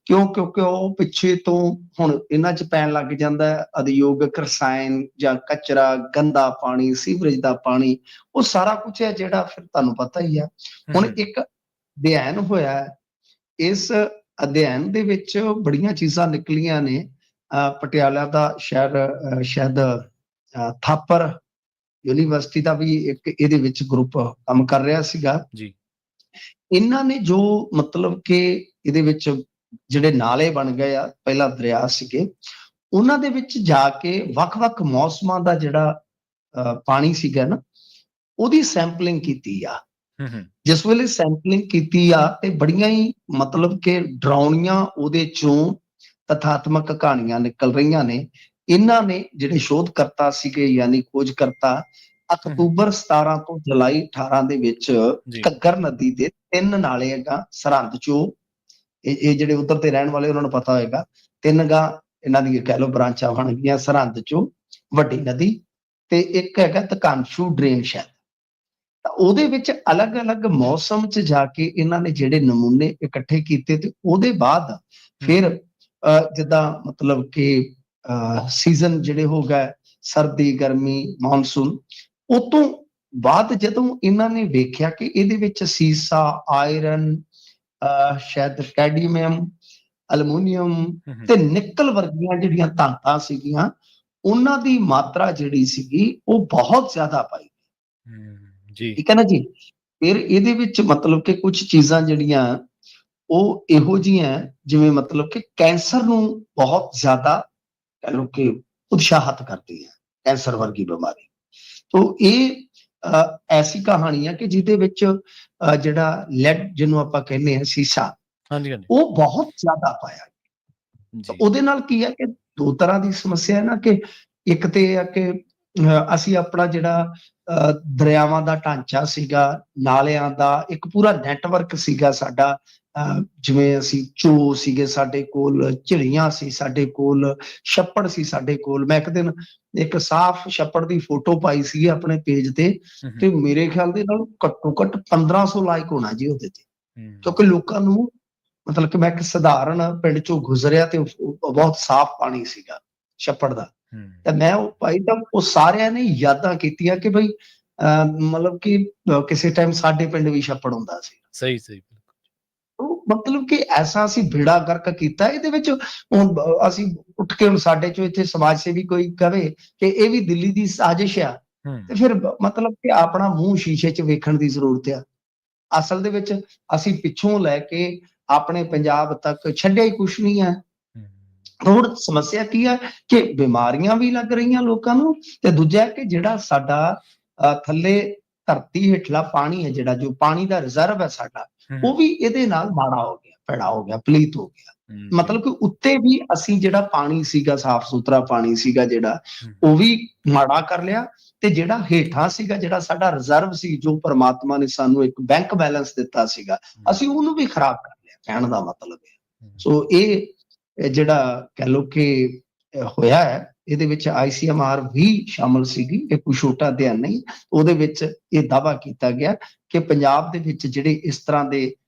ਕਿਉਂਕਿ ਉਹ ਪਿੱਛੇ ਤੋਂ ਹੁਣ ਇਹਨਾਂ 'ਚ ਪੈਣ ਲੱਗ ਜਾਂਦਾ ਉਦਯੋਗਿਕ ਰਸਾਇਣ ਜਾਂ ਕਚਰਾ, ਗੰਦਾ ਪਾਣੀ, ਸੀਵਰੇਜ ਦਾ ਪਾਣੀ, ਉਹ ਸਾਰਾ ਕੁਝ ਹੈ ਜਿਹੜਾ ਫਿਰ ਤੁਹਾਨੂੰ ਪਤਾ ਹੀ ਆ। ਹੁਣ ਇੱਕ ਅਧਿਐਨ ਹੋਇਆ, ਇਸ ਅਧਿਐਨ ਦੇ ਵਿੱਚ ਬੜੀਆਂ ਚੀਜ਼ਾਂ ਨਿਕਲੀਆਂ ਨੇ। ਪਟਿਆਲਾ ਦਾ ਸ਼ਾਇਦ ਥਾਪਰ ਯੂਨੀਵਰਸਿਟੀ ਦਾ ਵੀ ਇੱਕ ਇਹਦੇ ਵਿੱਚ ਗਰੁੱਪ ਕੰਮ ਕਰ ਰਿਹਾ ਸੀਗਾ ਜੀ। ਇਹਨਾਂ ਨੇ ਜੋ ਮਤਲਬ ਕਿ ਇਹਦੇ ਵਿੱਚ ਜਿਹੜੇ ਨਾਲੇ ਬਣ ਗਏ ਆ, ਪਹਿਲਾਂ ਦਰਿਆ ਸੀਗੇ, ਉਹਨਾਂ ਦੇ ਵਿੱਚ ਜਾ ਕੇ ਵੱਖ-ਵੱਖ ਮੌਸਮਾਂ ਦਾ ਜਿਹੜਾ ਪਾਣੀ ਸੀਗਾ ਨਾ, ਉਹਦੀ ਸੈਂਪਲਿੰਗ ਕੀਤੀ ਆ। ਜਿਸ ਵੇਲੇ ਸੈਂਪਲਿੰਗ ਕੀਤੀ ਆ ਤੇ ਬੜੀਆਂ ਹੀ ਮਤਲਬ ਕਿ ਡਰਾਉਣੀਆਂ ਉਹਦੇ ਚੋਂ ਤਥਾਤਮਕ ਕਹਾਣੀਆਂ ਨਿਕਲ ਰਹੀਆਂ ਨੇ। ਇਹਨਾਂ ਨੇ ਜਿਹੜੇ ਸ਼ੋਧਕਰਤਾ ਸੀਗੇ, ਯਾਨੀ ਖੋਜਕਰਤਾ, ਅਕਤੂਬਰ 17 ਤੋਂ ਜੁਲਾਈ 18 ਦੇ ਵਿੱਚ ਘੱਗਰ ਨਦੀ ਦੇ 3 ਨਾਲੇ ਹੈਗਾ ਸਰਹੰਦ ਚੋਂ, ਇਹ ਜਿਹੜੇ ਉੱਧਰ ਤੇ ਰਹਿਣ ਵਾਲੇ ਉਹਨਾਂ ਨੂੰ ਪਤਾ ਹੋਏਗਾ, 3 ਗਾ ਇਹਨਾਂ ਦੀ ਕਹਿ ਲਓ ਬ੍ਰਾਂਚਾਂ ਬਣ ਗਈਆਂ ਸਰਹੰਦ ਚੋਂ, ਵੱਡੀ ਨਦੀ, ਤੇ ਇੱਕ ਹੈਗਾ ਤਕਾਂਸ਼ੂ ਡਰੇਨ ਸ਼ੈਦ। ਤਾਂ ਉਹਦੇ ਵਿੱਚ ਅਲੱਗ-ਅਲੱਗ ਮੌਸਮ 'ਚ ਜਾ ਕੇ ਇਹਨਾਂ ਨੇ ਜਿਹੜੇ ਨਮੂਨੇ ਇਕੱਠੇ ਕੀਤੇ ਤੇ ਉਹਦੇ ਬਾਅਦ ਫਿਰ ਜਿੱਦਾਂ ਮਤਲਬ ਕਿ ਸੀਜ਼ਨ ਜਿਹੜੇ ਹੋ ਗਏ, ਸਰਦੀ, ਗਰਮੀ, ਮੌਨਸੂਨ, ਉਹ ਤੋਂ ਬਾਅਦ ਜਦੋਂ ਇਹਨਾਂ ਨੇ ਵੇਖਿਆ ਕਿ ਇਹਦੇ ਵਿੱਚ ਸੀਸਾ, ਆਇਰਨ, ਸ਼ਾਇਦ ਕੈਡਮੀਅਮ, ਅਲਮੂਨੀਅਮ ਤੇ ਨਿਕਲ ਵਰਗੀਆਂ ਜਿਹੜੀਆਂ ਧਾਤਾਂ ਸੀਗੀਆਂ, ਉਹਨਾਂ ਦੀ ਮਾਤਰਾ ਜਿਹੜੀ ਸੀਗੀ ਉਹ ਬਹੁਤ ਜ਼ਿਆਦਾ ਪਾਈ ਜੀ। ਠੀਕ ਹੈ ਨਾ ਜੀ। ਫਿਰ ਇਹਦੇ ਵਿੱਚ ਮਤਲਬ ਕਿ ਕੁਝ ਚੀਜ਼ਾਂ ਜਿਹੜੀਆਂ ਉਹ ਇਹੋ ਜਿਹੀਆਂ ਜਿਵੇਂ ਮਤਲਬ ਕਿ ਕੈਂਸਰ ਨੂੰ ਬਹੁਤ ਜ਼ਿਆਦਾ ਕਹਿ ਲਓ ਕਿ ਉਤਸ਼ਾਹਿਤ ਕਰਦੀ ਹੈ, ਕੈਂਸਰ ਵਰਗੀ ਬਿਮਾਰੀ। ਤੋ ਇਹ ਐਸੀ ਕਹਾਣੀ ਹੈ ਕਿ ਜਿਹਦੇ ਵਿੱਚ ਜਿਹੜਾ ਲੈਡ ਜਿਹਨੂੰ ਆਪਾਂ ਕਹਿੰਦੇ ਹਾਂ ਸੀਸਾ, ਉਹ ਬਹੁਤ ਜ਼ਿਆਦਾ ਪਾਇਆ। ਉਹਦੇ ਨਾਲ ਕੀ ਹੈ ਕਿ 2 ਤਰ੍ਹਾਂ ਦੀ ਸਮੱਸਿਆ ਹੈ ਨਾ, ਕਿ ਇੱਕ ਤੇ ਇਹ ਹੈ ਕਿ ਅਸੀਂ ਆਪਣਾ ਜਿਹੜਾ ਦਰਿਆਵਾਂ ਦਾ ਢਾਂਚਾ ਸੀਗਾ, ਨਾਲਿਆਂ ਦਾ ਇੱਕ ਪੂਰਾ ਨੈਟਵਰਕ ਸੀਗਾ ਸਾਡਾ, ਜਿਵੇਂ ਅਸੀਂ ਚੋ ਸੀਗੇ ਸਾਡੇ ਕੋਲ, ਝਿੜੀਆਂ ਸੀ ਸਾਡੇ ਕੋਲ, ਛੱਪੜ ਸੀ ਸਾਡੇ ਕੋਲ। ਮੈਂ ਇੱਕ ਦਿਨ ਇੱਕ ਸਾਫ਼ ਛੱਪੜ ਦੀ ਫੋਟੋ ਪਾਈ ਸੀ ਆਪਣੇ ਪੇਜ ਤੇ ਮੇਰੇ ਖਿਆਲ ਦੇ ਨਾਲ ਘੱਟੋ ਘੱਟ 1500 ਲਾਈਕ ਹੋਣਾ ਜੀ ਉਹਦੇ ਤੇ, ਕਿਉਂਕਿ ਲੋਕਾਂ ਨੂੰ ਮਤਲਬ ਕਿ ਮੈਂ ਇੱਕ ਸਧਾਰਨ ਪਿੰਡ ਚੋਂ ਗੁਜ਼ਰਿਆ ਤੇ ਬਹੁਤ ਸਾਫ਼ ਪਾਣੀ ਸੀਗਾ ਛੱਪੜ ਦਾ। ਤੇ ਮੈਂ ਉਹ ਭਾਈ ਤਾਂ ਉਹ ਸਾਰਿਆਂ ਨੇ ਯਾਦਾਂ ਕੀਤੀਆਂ ਕਿ ਬਈ ਮਤਲਬ ਕਿ ਕਿਸੇ ਟਾਈਮ ਸਾਡੇ ਪਿੰਡ ਵੀ ਛੱਪੜ ਹੁੰਦਾ ਸੀ। ਸਹੀ ਸਹੀ। ਉਹ ਮਤਲਬ ਕਿ ਐਸਾ ਅਸੀਂ ਬੇੜਾ ਗਰਕ ਕੀਤਾ ਇਹਦੇ ਵਿੱਚ। ਹੁਣ ਅਸੀਂ ਉੱਠ ਕੇ ਹੁਣ ਸਾਡੇ ਚੋਂ ਇੱਥੇ ਸਮਾਜ ਸੇਵੀ ਕੋਈ ਕਵੇ ਕਿ ਇਹ ਵੀ ਦਿੱਲੀ ਦੀ ਸਾਜ਼ਿਸ਼ ਆ, ਤੇ ਫਿਰ ਮਤਲਬ ਕਿ ਆਪਣਾ ਮੂੰਹ ਸ਼ੀਸ਼ੇ 'ਚ ਵੇਖਣ ਦੀ ਜ਼ਰੂਰਤ ਆ। ਅਸਲ ਦੇ ਵਿੱਚ ਅਸੀਂ ਪਿੱਛੋਂ ਲੈ ਕੇ ਆਪਣੇ ਪੰਜਾਬ ਤੱਕ ਛੱਡਿਆ ਹੀ ਕੁਛ ਨਹੀਂ ਹੈ। ਹੁਣ ਸਮੱਸਿਆ ਕੀ ਹੈ ਕਿ ਬਿਮਾਰੀਆਂ ਵੀ ਲੱਗ ਰਹੀਆਂ ਲੋਕਾਂ ਨੂੰ, ਤੇ ਦੂਜਾ ਕਿ ਜਿਹੜਾ ਸਾਡਾ ਥੱਲੇ ਧਰਤੀ ਹੇਠਲਾ ਪਾਣੀ ਹੈ, ਜਿਹੜਾ ਜੋ ਪਾਣੀ ਦਾ ਰਿਜ਼ਰਵ ਹੈ ਸਾਡਾ, ਉਹ ਵੀ ਇਹਦੇ ਨਾਲ ਮਾੜਾ ਹੋ ਗਿਆ, ਭੈੜਾ ਹੋ ਗਿਆ, ਪਲੀਤ ਹੋ ਗਿਆ। ਮਤਲਬ ਕਿ ਉੱਤੇ ਵੀ ਅਸੀਂ ਜਿਹੜਾ ਪਾਣੀ ਸੀਗਾ, ਸਾਫ਼ ਸੁਥਰਾ ਪਾਣੀ ਸੀਗਾ ਜਿਹੜਾ, ਉਹ ਵੀ ਮਾੜਾ ਕਰ ਲਿਆ। ਤੇ ਜਿਹੜਾ ਹੇਠਾਂ ਸੀਗਾ, ਜਿਹੜਾ ਸਾਡਾ ਰਿਜ਼ਰਵ ਸੀ, ਜੋ ਪ੍ਰਮਾਤਮਾ ਨੇ ਸਾਨੂੰ ਇੱਕ ਬੈਂਕ ਬੈਲੈਂਸ ਦਿੱਤਾ ਸੀਗਾ, ਅਸੀਂ ਉਹਨੂੰ ਵੀ ਖਰਾਬ ਕਰ ਲਿਆ, ਕਹਿਣ ਦਾ ਮਤਲਬ ਹੈ। ਸੋ ਇਹ ਜਿਹੜਾ ਕਹਿ ਲਓ ਕਿ ਹੋਇਆ ਹੈ, ਇਹਦੇ ਵਿੱਚ ICMR ਵੀ ਸ਼ਾਮਲ ਸੀਗੀ। ਇਹ ਕੋਈ ਛੋਟਾ ਅਧਿਐਨ ਨਹੀਂ। ਉਹਦੇ ਵਿੱਚ ਇਹ ਦਾਅਵਾ ਕੀਤਾ ਗਿਆ ਕਿ ਪੰਜਾਬ ਦੇ ਵਿੱਚ ਜਿਹੜੇ ਇਸ ਤਰ੍ਹਾਂ ਦੇ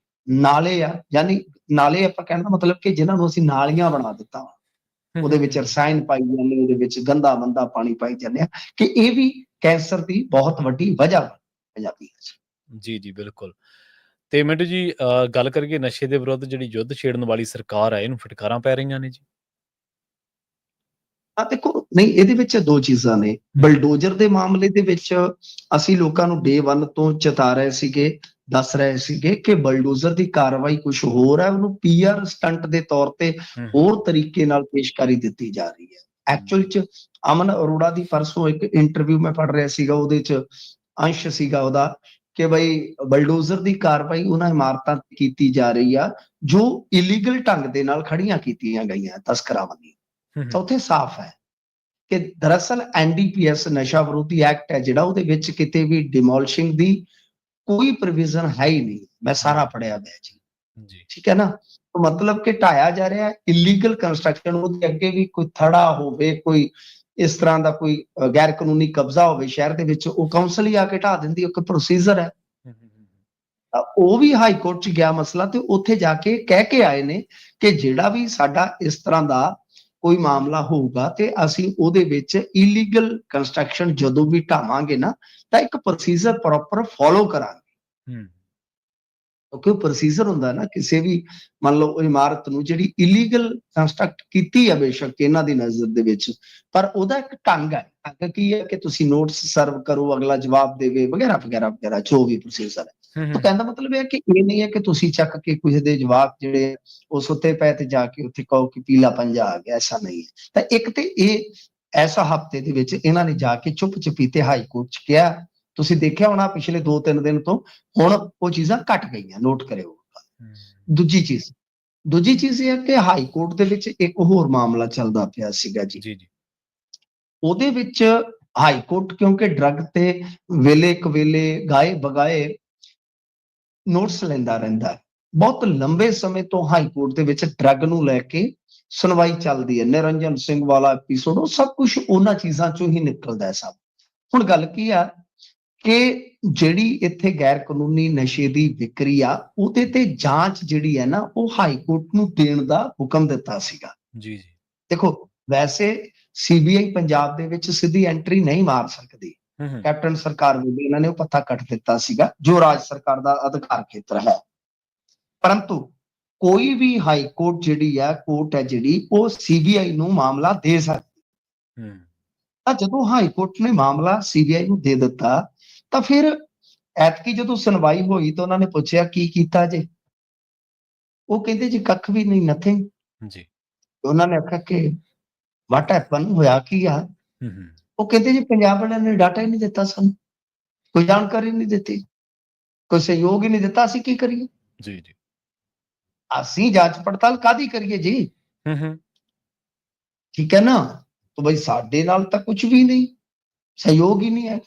ਨਾਲੇ ਆ, ਯਾਨੀ ਨਾਲੇ ਆਪਾਂ ਕਹਿਣ ਦਾ ਮਤਲਬ ਕਿ ਜਿਨ੍ਹਾਂ ਨੂੰ ਅਸੀਂ ਨਾਲੀਆਂ ਬਣਾ ਦਿੱਤਾ, ਉਹਦੇ ਵਿੱਚ ਰਸਾਇਣ ਪਾਈ ਜਾਂਦੇ, ਉਹਦੇ ਵਿੱਚ ਗੰਦਾ ਮੰਦਾ ਪਾਣੀ ਪਾਈ ਜਾਂਦੇ ਆ, ਕਿ ਇਹ ਵੀ ਕੈਂਸਰ ਦੀ ਬਹੁਤ ਵੱਡੀ ਵਜ੍ਹਾ ਪੰਜਾਬੀ ਵਿੱਚ। ਜੀ ਜੀ ਬਿਲਕੁਲ। ਤੇ ਮਿੰਟੂ ਜੀ, ਗੱਲ ਕਰੀਏ ਨਸ਼ੇ ਦੇ ਵਿਰੁੱਧ ਜਿਹੜੀ ਯੁੱਧ ਛੇੜਨ ਵਾਲੀ ਸਰਕਾਰ ਹੈ, ਇਹਨੂੰ ਫਟਕਾਰਾਂ ਪੈ ਰਹੀਆਂ ਨੇ ਜੀ? ਦੇਖੋ, ਨਹੀਂ, ਇਹਦੇ ਵਿੱਚ ਦੋ ਚੀਜ਼ਾਂ ਨੇ। ਬਲਡੋਜ਼ਰ ਦੇ ਮਾਮਲੇ ਦੇ ਵਿੱਚ ਅਸੀਂ ਲੋਕਾਂ ਨੂੰ ਡੇ 1 ਤੋਂ ਚੇਤਾ ਰਹੇ ਸੀਗੇ, ਦੱਸ ਰਹੇ ਸੀਗੇ ਕਿ ਬਲਡੋਜ਼ਰ ਦੀ ਕਾਰਵਾਈ ਕੁਝ ਹੋਰ ਹੈ, ਉਹਨੂੰ PR ਸਟੰਟ ਦੇ ਤੌਰ ਤੇ ਹੋਰ ਤਰੀਕੇ ਨਾਲ ਪੇਸ਼ਕਾਰੀ ਦਿੱਤੀ ਜਾ ਰਹੀ ਹੈ। ਐਕਚੁਅਲ 'ਚ ਅਮਨ ਅਰੋੜਾ ਦੀ ਪਰਸੋਂ ਇੱਕ ਇੰਟਰਵਿਊ ਮੈਂ ਪੜ੍ਹ ਰਿਹਾ ਸੀਗਾ, ਉਹਦੇ 'ਚ ਅੰਸ਼ ਸੀਗਾ ਉਹਦਾ ਕਿ ਬਈ ਬਲਡੋਜ਼ਰ ਦੀ ਕਾਰਵਾਈ ਉਹਨਾਂ ਇਮਾਰਤਾਂ ਤੇ ਕੀਤੀ ਜਾ ਰਹੀ ਆ ਜੋ ਇਲੀਗਲ ਢੰਗ ਦੇ ਨਾਲ ਖੜੀਆਂ ਕੀਤੀਆਂ ਗਈਆਂ ਤਸਕਰਾਂ ਵੱਲੋਂ। ਤਾਂ ਉੱਥੇ ਸਾਫ਼ ਹੈ ਕਿ ਦਰਅਸਲ NDPS ਨਸ਼ਾ ਵਿਰੋਧੀ ਐਕਟ ਹੈ ਜਿਹੜਾ, ਉਹਦੇ ਵਿੱਚ ਕਿਤੇ ਵੀ ਡਿਮੋਲਿਸ਼ਿੰਗ ਦੀ ਕੋਈ ਪ੍ਰੋਵੀਜ਼ਨ ਹੈ ਹੀ ਨਹੀਂ। ਮੈਂ ਸਾਰਾ ਪੜਿਆ ਹੋਇਆ ਜੀ, ਠੀਕ ਹੈ ਨਾ। ਮਤਲਬ ਕਿ ਢਾਇਆ ਜਾ ਰਿਹਾ ਇਲੀਗਲ ਕੰਸਟਰਕਸ਼ਨ, ਉਹਦੇ ਅੱਗੇ ਵੀ ਕੋਈ ਥੜਾ ਹੋਵੇ, ਕੋਈ ਇਸ ਤਰ੍ਹਾਂ ਦਾ ਕੋਈ ਗੈਰ ਕਾਨੂੰਨੀ ਕਬਜ਼ਾ ਹੋਵੇ ਸ਼ਹਿਰ ਦੇ ਵਿੱਚ, ਉਹ ਕੌਂਸਲ ਹੀ ਆ ਕੇ ਢਾਹ ਦਿੰਦੀ, ਇੱਕ ਪ੍ਰੋਸੀਜਰ ਹੈ। ਉਹ ਵੀ ਹਾਈ ਕੋਰਟ 'ਚ ਗਿਆ ਮਸਲਾ, ਤੇ ਉੱਥੇ ਜਾ ਕੇ ਕਹਿ ਕੇ ਆਏ ਨੇ ਕਿ ਜਿਹੜਾ ਵੀ ਸਾਡਾ ਇਸ ਤਰ੍ਹਾਂ ਦਾ ਕੋਈ ਮਾਮਲਾ ਹੋਊਗਾ ਤੇ ਅਸੀਂ ਉਹਦੇ ਵਿੱਚ ਇਲੀਗਲ ਕੰਸਟਰਕਸ਼ਨ ਜਦੋਂ ਵੀ ਢਾਵਾਂਗੇ ਨਾ, ਤਾਂ ਇੱਕ ਪ੍ਰੋਸੀਜਰ ਪ੍ਰੋਪਰ ਫੋਲੋ ਕਰਾਂਗੇ। ਕਿਉਂਕਿ ਉਹ ਪ੍ਰੋਸੀਜਰ ਹੁੰਦਾ ਨਾ, ਕਿਸੇ ਵੀ ਮੰਨ ਲਓ ਇਮਾਰਤ ਨੂੰ ਜਿਹੜੀ ਇਲੀਗਲ ਕੰਸਟਰਕਟ ਕੀਤੀ ਹੈ, ਬੇਸ਼ੱਕ ਇਹਨਾਂ ਦੀ ਨਜ਼ਰ ਦੇ ਵਿੱਚ, ਪਰ ਉਹਦਾ ਇੱਕ ਢੰਗ ਹੈ। ਢੰਗ ਕੀ ਹੈ ਕਿ ਤੁਸੀਂ ਨੋਟਿਸ ਸਰਵ ਕਰੋ, ਅਗਲਾ ਜਵਾਬ ਦੇਵੇ, ਵਗੈਰਾ ਵਗੈਰਾ ਵਗੈਰਾ, ਜੋ ਵੀ ਪ੍ਰੋਸੀਜਰ ਹੈ। ਤਾਂ ਕਹਿੰਦਾ ਮਤਲਬ ਇਹ ਕਿ ਇਹ ਨਹੀਂ ਹੈ ਕਿ ਤੁਸੀਂ ਚੱਕ ਕੇ ਕਿਸੇ ਦੇ ਜਵਾਬ ਜਿਹੜੇ ਉਹ ਸੁੱਤੇ ਪਏ ਤੇ ਜਾ ਕੇ ਉੱਥੇ ਕਹੋ ਕਿ ਪੀਲਾ ਪੰਜਾ ਆ ਗਿਆ, ਐਸਾ ਨਹੀਂ ਹੈ। ਤਾਂ ਇੱਕ ਤੇ ਇਹ ਐਸਾ ਹਫ਼ਤੇ ਦੇ ਵਿੱਚ ਇਹਨਾਂ ਨੇ ਜਾ ਕੇ ਚੁੱਪ ਚਪੀਤੇ ਹਾਈ ਕੋਰਟ 'ਚ ਕਿਹਾ, ਤੁਸੀਂ ਦੇਖਿਆ ਹੋਣਾ ਪਿਛਲੇ 2-3 ਦਿਨ ਤੋਂ ਹੁਣ ਉਹ ਚੀਜ਼ਾਂ ਘਟ ਗਈਆਂ, ਨੋਟ ਕਰਿਓ। ਦੂਜੀ ਚੀਜ਼ ਇਹ ਹੈ ਕਿ ਹਾਈ ਕੋਰਟ ਦੇ ਵਿੱਚ ਇੱਕ ਹੋਰ ਮਾਮਲਾ ਚੱਲਦਾ ਪਿਆ ਸੀਗਾ ਜੀ। ਉਹਦੇ ਵਿੱਚ ਹਾਈ ਕੋਰਟ ਕਿਉਂਕਿ ਡਰੱਗ ਤੇ ਵੇਲੇ ਕਵੇਲੇ ਗਾਏ ਬਗਾਏ ਨੋਟਿਸ ਲੈਂਦਾ ਰਹਿੰਦਾ, ਬਹੁਤ ਲੰਬੇ ਸਮੇਂ ਤੋਂ ਹਾਈ ਕੋਰਟ ਦੇ ਵਿੱਚ ਡਰੱਗ ਨੂੰ ਲੈ ਕੇ ਸੁਣਵਾਈ ਚੱਲਦੀ ਹੈ। ਨਿਰੰਜਨ ਸਿੰਘ ਵਾਲਾ ਐਪੀਸੋਡ, ਉਹ ਸਭ ਕੁਝ ਉਹਨਾਂ ਚੀਜ਼ਾਂ ਚੋਂ ਹੀ ਨਿਕਲਦਾ ਹੈ ਸਭ। ਹੁਣ ਗੱਲ ਕੀ ਆ ਕਿ ਜਿਹੜੀ ਇੱਥੇ ਗੈਰ ਕਾਨੂੰਨੀ ਨਸ਼ੇ ਦੀ ਵਿਕਰੀ ਆ, ਉਹਦੇ ਤੇ ਜਾਂਚ ਜਿਹੜੀ ਹੈ ਨਾ, ਉਹ ਹਾਈ ਕੋਰਟ ਨੂੰ ਦੇਣ ਦਾ ਹੁਕਮ ਦਿੱਤਾ ਸੀਗਾ। ਜੀ ਦੇਖੋ, ਵੈਸੇ CBI ਪੰਜਾਬ ਦੇ ਵਿੱਚ ਸਿੱਧੀ ਐਂਟਰੀ ਨਹੀਂ ਮਾਰ ਸਕਦੀ। ਕੈਪਟਨ ਸਰਕਾਰ ਵੇਲੇ ਇਹਨਾਂ ਨੇ ਉਹ ਪੱਤਾ ਕੱਟ ਦਿੱਤਾ ਸੀਗਾ, ਜੋ ਰਾਜ ਸਰਕਾਰ ਦਾ ਅਧਿਕਾਰ ਖੇਤਰ ਹੈ। ਪਰੰਤੂ ਕੋਈ ਵੀ ਹਾਈ ਕੋਰਟ ਜਿਹੜੀ ਹੈ, ਕੋਰਟ ਹੈ ਜਿਹੜੀ, ਉਹ CBI ਨੂੰ ਮਾਮਲਾ ਦੇ ਸਕਦੀ। ਤਾਂ ਜਦੋਂ ਹਾਈ ਕੋਰਟ ਨੇ ਮਾਮਲਾ CBI ਨੂੰ ਦੇ ਦਿੱਤਾ, ਤਾਂ ਫਿਰ ਐਤਕੀ ਜਦੋਂ ਸੁਣਵਾਈ ਹੋਈ ਤਾਂ ਉਹਨਾਂ ਨੇ ਪੁੱਛਿਆ ਕੀ ਕੀਤਾ ਜੇ, ਉਹ ਕਹਿੰਦੇ ਜੀ ਕੱਖ ਵੀ ਨਹੀਂ, ਨਥਿੰਗ ਜੀ। ਉਹਨਾਂ ਨੇ ਆਖਿਆ ਕਿ ਵਾਟ ਹੈਪਨ, ਹੋਇਆ ਕੀ ਆ? ਉਹ ਕਹਿੰਦੇ ਜੀ ਪੰਜਾਬ ਵਾਲਿਆਂ ਨੇ ਡਾਟਾ ਹੀ ਨਹੀਂ ਦਿੱਤਾ, ਸਾਨੂੰ ਕੋਈ ਜਾਣਕਾਰੀ ਨਹੀਂ ਦਿੱਤੀ, ਕੋਈ ਸਹਿਯੋਗ ਹੀ ਨਹੀਂ ਦਿੱਤਾ, ਅਸੀਂ ਕੀ ਕਰੀਏ? ਜੀ ਜੀ, ਅਸੀਂ ਜਾਂਚ ਪੜਤਾਲ ਕਾਹਦੀ ਕਰੀਏ ਜੀ? ਠੀਕ ਹੈ ਨਾ। ਤਾਂ ਬਈ ਸਾਡੇ ਨਾਲ ਤਾਂ ਕੁਝ ਵੀ ਨਹੀਂ, ਸਹਿਯੋਗ ਹੀ ਨਹੀਂ ਹੈ,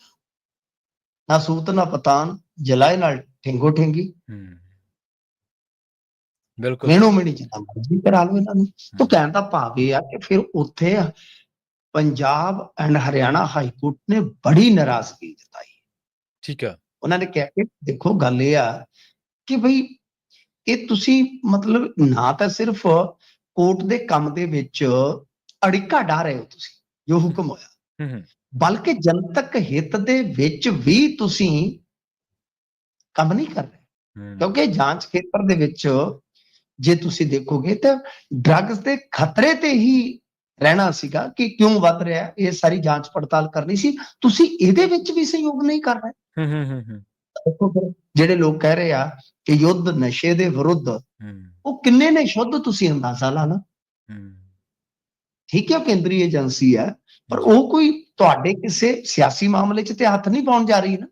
ਨਾ ਸੂਤ ਨਾ ਪਤਾਨ, ਜਲਾਏ ਨਾਲ ਠੇਂਗੋ ਠੇਂਗੀ। ਬਿਲਕੁਲ, ਮੇਣੋ ਮੇਣੀ ਜਿੰਨਾ ਮਰਜ਼ੀ ਕਰਾ ਲਓ ਇਹਨਾਂ ਨੂੰ। ਤਾਂ ਕਹਿਣ ਦਾ ਭਾਵ ਇਹ ਆ ਕਿ ਫਿਰ ਉੱਥੇ Punjab and Haryana high court ਨੇ ਬੜੀ ਨਾਰਾਜ਼ਗੀ ਜਤਾਈ। ਠੀਕ ਹੈ, ਉਹਨਾਂ ਨੇ ਕਿਹਾ ਕਿ ਦੇਖੋ ਗੱਲ ਇਹ ਆ ਕਿ ਬਈ ਇਹ ਤੁਸੀਂ ਮਤਲਬ ਨਾ ਤਾਂ ਸਿਰਫ ਕੋਰਟ ਦੇ ਕੰਮ ਦੇ ਵਿੱਚ ਅੜਿੱਕਾ ਡਾ ਰਹੇ ਹੋ ਤੁਸੀਂ, ਜੋ ਹੁਕਮ ਹੋਇਆ, ਬਲਕਿ ਜਨਤਕ ਹਿੱਤ ਦੇ ਵਿੱਚ ਵੀ ਤੁਸੀਂ ਕੰਮ ਨਹੀਂ ਕਰ ਰਹੇ। ਕਿਉਂਕਿ ਜਾਂਚ ਖੇਤਰ ਦੇ ਵਿੱਚ ਜੇ ਤੁਸੀਂ ਦੇਖੋਗੇ ਤਾਂ ਡਰੱਗਸ ਦੇ ਖਤਰੇ ਤੇ ਹੀ ਰਹਿਣਾ ਸੀਗਾ ਕਿ ਕਿਉਂ ਵੱਧ ਰਿਹਾ, ਇਹ ਸਾਰੀ ਜਾਂਚ ਪੜਤਾਲ ਕਰਨੀ ਸੀ। ਤੁਸੀਂ ਇਹਦੇ ਵਿੱਚ ਵੀ ਸਹਿਯੋਗ ਨਹੀਂ ਕਰ ਰਹੇ। ਦੇਖੋ ਫਿਰ ਜਿਹੜੇ ਲੋਕ ਕਹਿ ਰਹੇ ਆ ਕਿ ਯੁੱਧ ਨਸ਼ੇ ਦੇ ਵਿਰੁੱਧ, ਉਹ ਕਿੰਨੇ ਨੇ ਸ਼ੁੱਧ, ਤੁਸੀਂ ਅੰਦਾਜ਼ਾ ਲਾ ਲਓ। ਠੀਕ ਹੈ, ਕੇਂਦਰੀ ਏਜੰਸੀ ਹੈ, ਪਰ ਉਹ ਕੋਈ ਤੁਹਾਡੇ ਕਿਸੇ ਸਿਆਸੀ ਮਾਮਲੇ 'ਚ ਤੇ ਹੱਥ ਨਹੀਂ ਪਾਉਣ ਜਾ ਰਹੀ ਨਾ।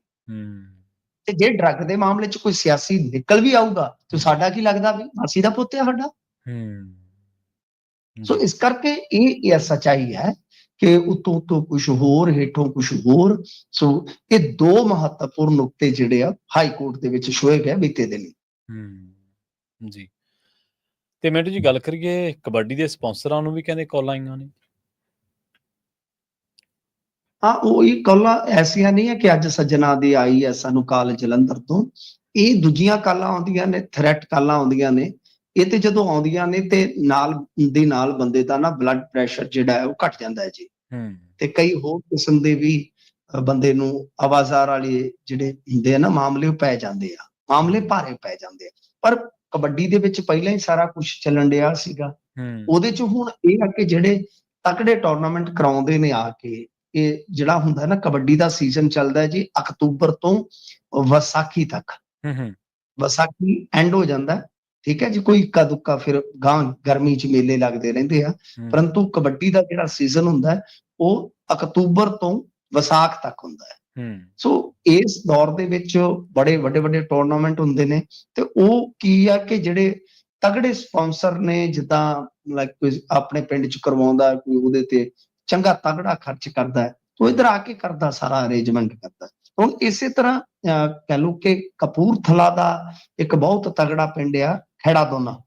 ਤੇ ਜੇ ਡਰੱਗ ਦੇ ਮਾਮਲੇ 'ਚ ਕੋਈ ਸਿਆਸੀ ਨਿਕਲ ਵੀ ਆਊਗਾ ਤੇ ਸਾਡਾ ਕੀ ਲੱਗਦਾ ਵੀ ਅਸੀਂ ਦਾ ਪੁੱਤ ਹੈ ਸਾਡਾ। ਸੋ ਇਸ ਕਰਕੇ ਇਹ ਸੱਚਾਈ ਹੈ ਕਿ ਉਤੋਂ ਕੁਝ ਹੋਰ, ਹੇਠੋਂ ਕੁਝ ਹੋਰ। ਸੋ ਇਹ ਦੋ ਮਹੱਤਵਪੂਰਨ ਨੁਕਤੇ ਜਿਹੜੇ ਆ ਹਾਈ ਕੋਰਟ ਦੇ ਵਿੱਚ ਛੋਏ ਗਏ ਬੀਤੇ ਦਿਨ। ਜੀ, ਤੇ ਮਿੰਟੂ ਜੀ ਗੱਲ ਕਰੀਏ ਕਬੱਡੀ ਦੇ ਸਪਾਂਸਰਾਂ ਨੂੰ ਵੀ ਕਹਿੰਦੇ ਕਾਲਾਂ ਆਈਆਂ ਨੇ। ਹਾਂ, ਉਹੀ ਕਾਲਾਂ ਐਸੀਆਂ ਨਹੀਂ ਹੈ ਕਿ ਅੱਜ ਸੱਜਣਾ ਦੀ ਆਈ ਹੈ ਸਾਨੂੰ ਕਾਲ ਜਲੰਧਰ ਤੋਂ। ਇਹ ਦੂਜੀਆਂ ਕਾਲਾਂ ਆਉਂਦੀਆਂ ਨੇ, ਥ੍ਰੈਟ ਕਾਲਾਂ ਆਉਂਦੀਆਂ ਨੇ। ਇਹ ਤੇ ਜਦੋਂ ਆਉਂਦੀਆਂ ਨੇ ਤੇ ਨਾਲ ਦੀ ਨਾਲ ਬੰਦੇ ਦਾ ਨਾ ਬਲੱਡ ਪ੍ਰੈਸ਼ਰ ਜਿਹੜਾ ਹੈ ਉਹ ਘਟ ਜਾਂਦਾ ਹੈ ਜੀ। ਤੇ ਕਈ ਹੋਰ ਕਿਸਮ ਦੇ ਵੀ ਬੰਦੇ ਨੂੰ ਆਵਾਜ਼ਾਰ ਵਾਲੇ ਜਿਹੜੇ ਹੁੰਦੇ ਆ ਨਾ ਮਾਮਲੇ, ਉਹ ਪੈ ਜਾਂਦੇ ਆ, ਮਾਮਲੇ ਭਾਰੇ ਪੈ ਜਾਂਦੇ ਆ। ਪਰ ਕਬੱਡੀ ਦੇ ਵਿੱਚ ਪਹਿਲਾਂ ਹੀ ਸਾਰਾ ਕੁਝ ਚੱਲਣ ਡਿਆ ਸੀਗਾ। ਉਹਦੇ 'ਚ ਹੁਣ ਇਹ ਆ ਕਿ ਜਿਹੜੇ ਤਕੜੇ ਟੂਰਨਾਮੈਂਟ ਕਰਾਉਂਦੇ ਨੇ ਆ ਕੇ, ਇਹ ਜਿਹੜਾ ਹੁੰਦਾ ਨਾ ਕਬੱਡੀ ਦਾ ਸੀਜ਼ਨ ਚੱਲਦਾ ਜੀ ਅਕਤੂਬਰ ਤੋਂ ਵਿਸਾਖੀ ਤੱਕ। ਵਿਸਾਖੀ ਐਂਡ ਹੋ ਜਾਂਦਾ, ਠੀਕ ਹੈ ਜੀ। ਕੋਈ ਇੱਕਾ ਦੁੱਕਾ ਫਿਰ ਗਾਂ ਗਰਮੀ 'ਚ ਮੇਲੇ ਲੱਗਦੇ ਰਹਿੰਦੇ ਆ, ਪਰੰਤੂ ਕਬੱਡੀ ਦਾ ਜਿਹੜਾ ਸੀਜ਼ਨ ਹੁੰਦਾ ਉਹ ਅਕਤੂਬਰ ਤੋਂ ਵਿਸਾਖ ਤੱਕ ਹੁੰਦਾ ਹੈ। ਸੋ ਇਸ ਦੌਰ ਦੇ ਵਿੱਚ ਬੜੇ ਵੱਡੇ ਟੂਰਨਾਮੈਂਟ ਹੁੰਦੇ ਨੇ ਤੇ ਉਹ ਕੀ ਆ ਕਿ ਜਿਹੜੇ ਤਗੜੇ ਸਪਾਂਸਰ ਨੇ, ਜਿੱਦਾਂ ਲਾਈਕ ਕੋਈ ਆਪਣੇ ਪਿੰਡ 'ਚ ਕਰਵਾਉਂਦਾ, ਕੋਈ ਉਹਦੇ ਤੇ ਚੰਗਾ ਤਗੜਾ ਖਰਚ ਕਰਦਾ, ਉਹ ਇੱਧਰ ਆ ਕੇ ਕਰਦਾ, ਸਾਰਾ ਅਰੇਂਜਮੈਂਟ ਕਰਦਾ। ਹੁਣ ਇਸੇ ਤਰ੍ਹਾਂ ਕਹਿ ਲਓ ਕਿ ਕਪੂਰਥਲਾ ਦਾ ਇੱਕ ਬਹੁਤ ਤਗੜਾ ਪਿੰਡ ਆ ਖੈੜਾ ਦੋਨਾ,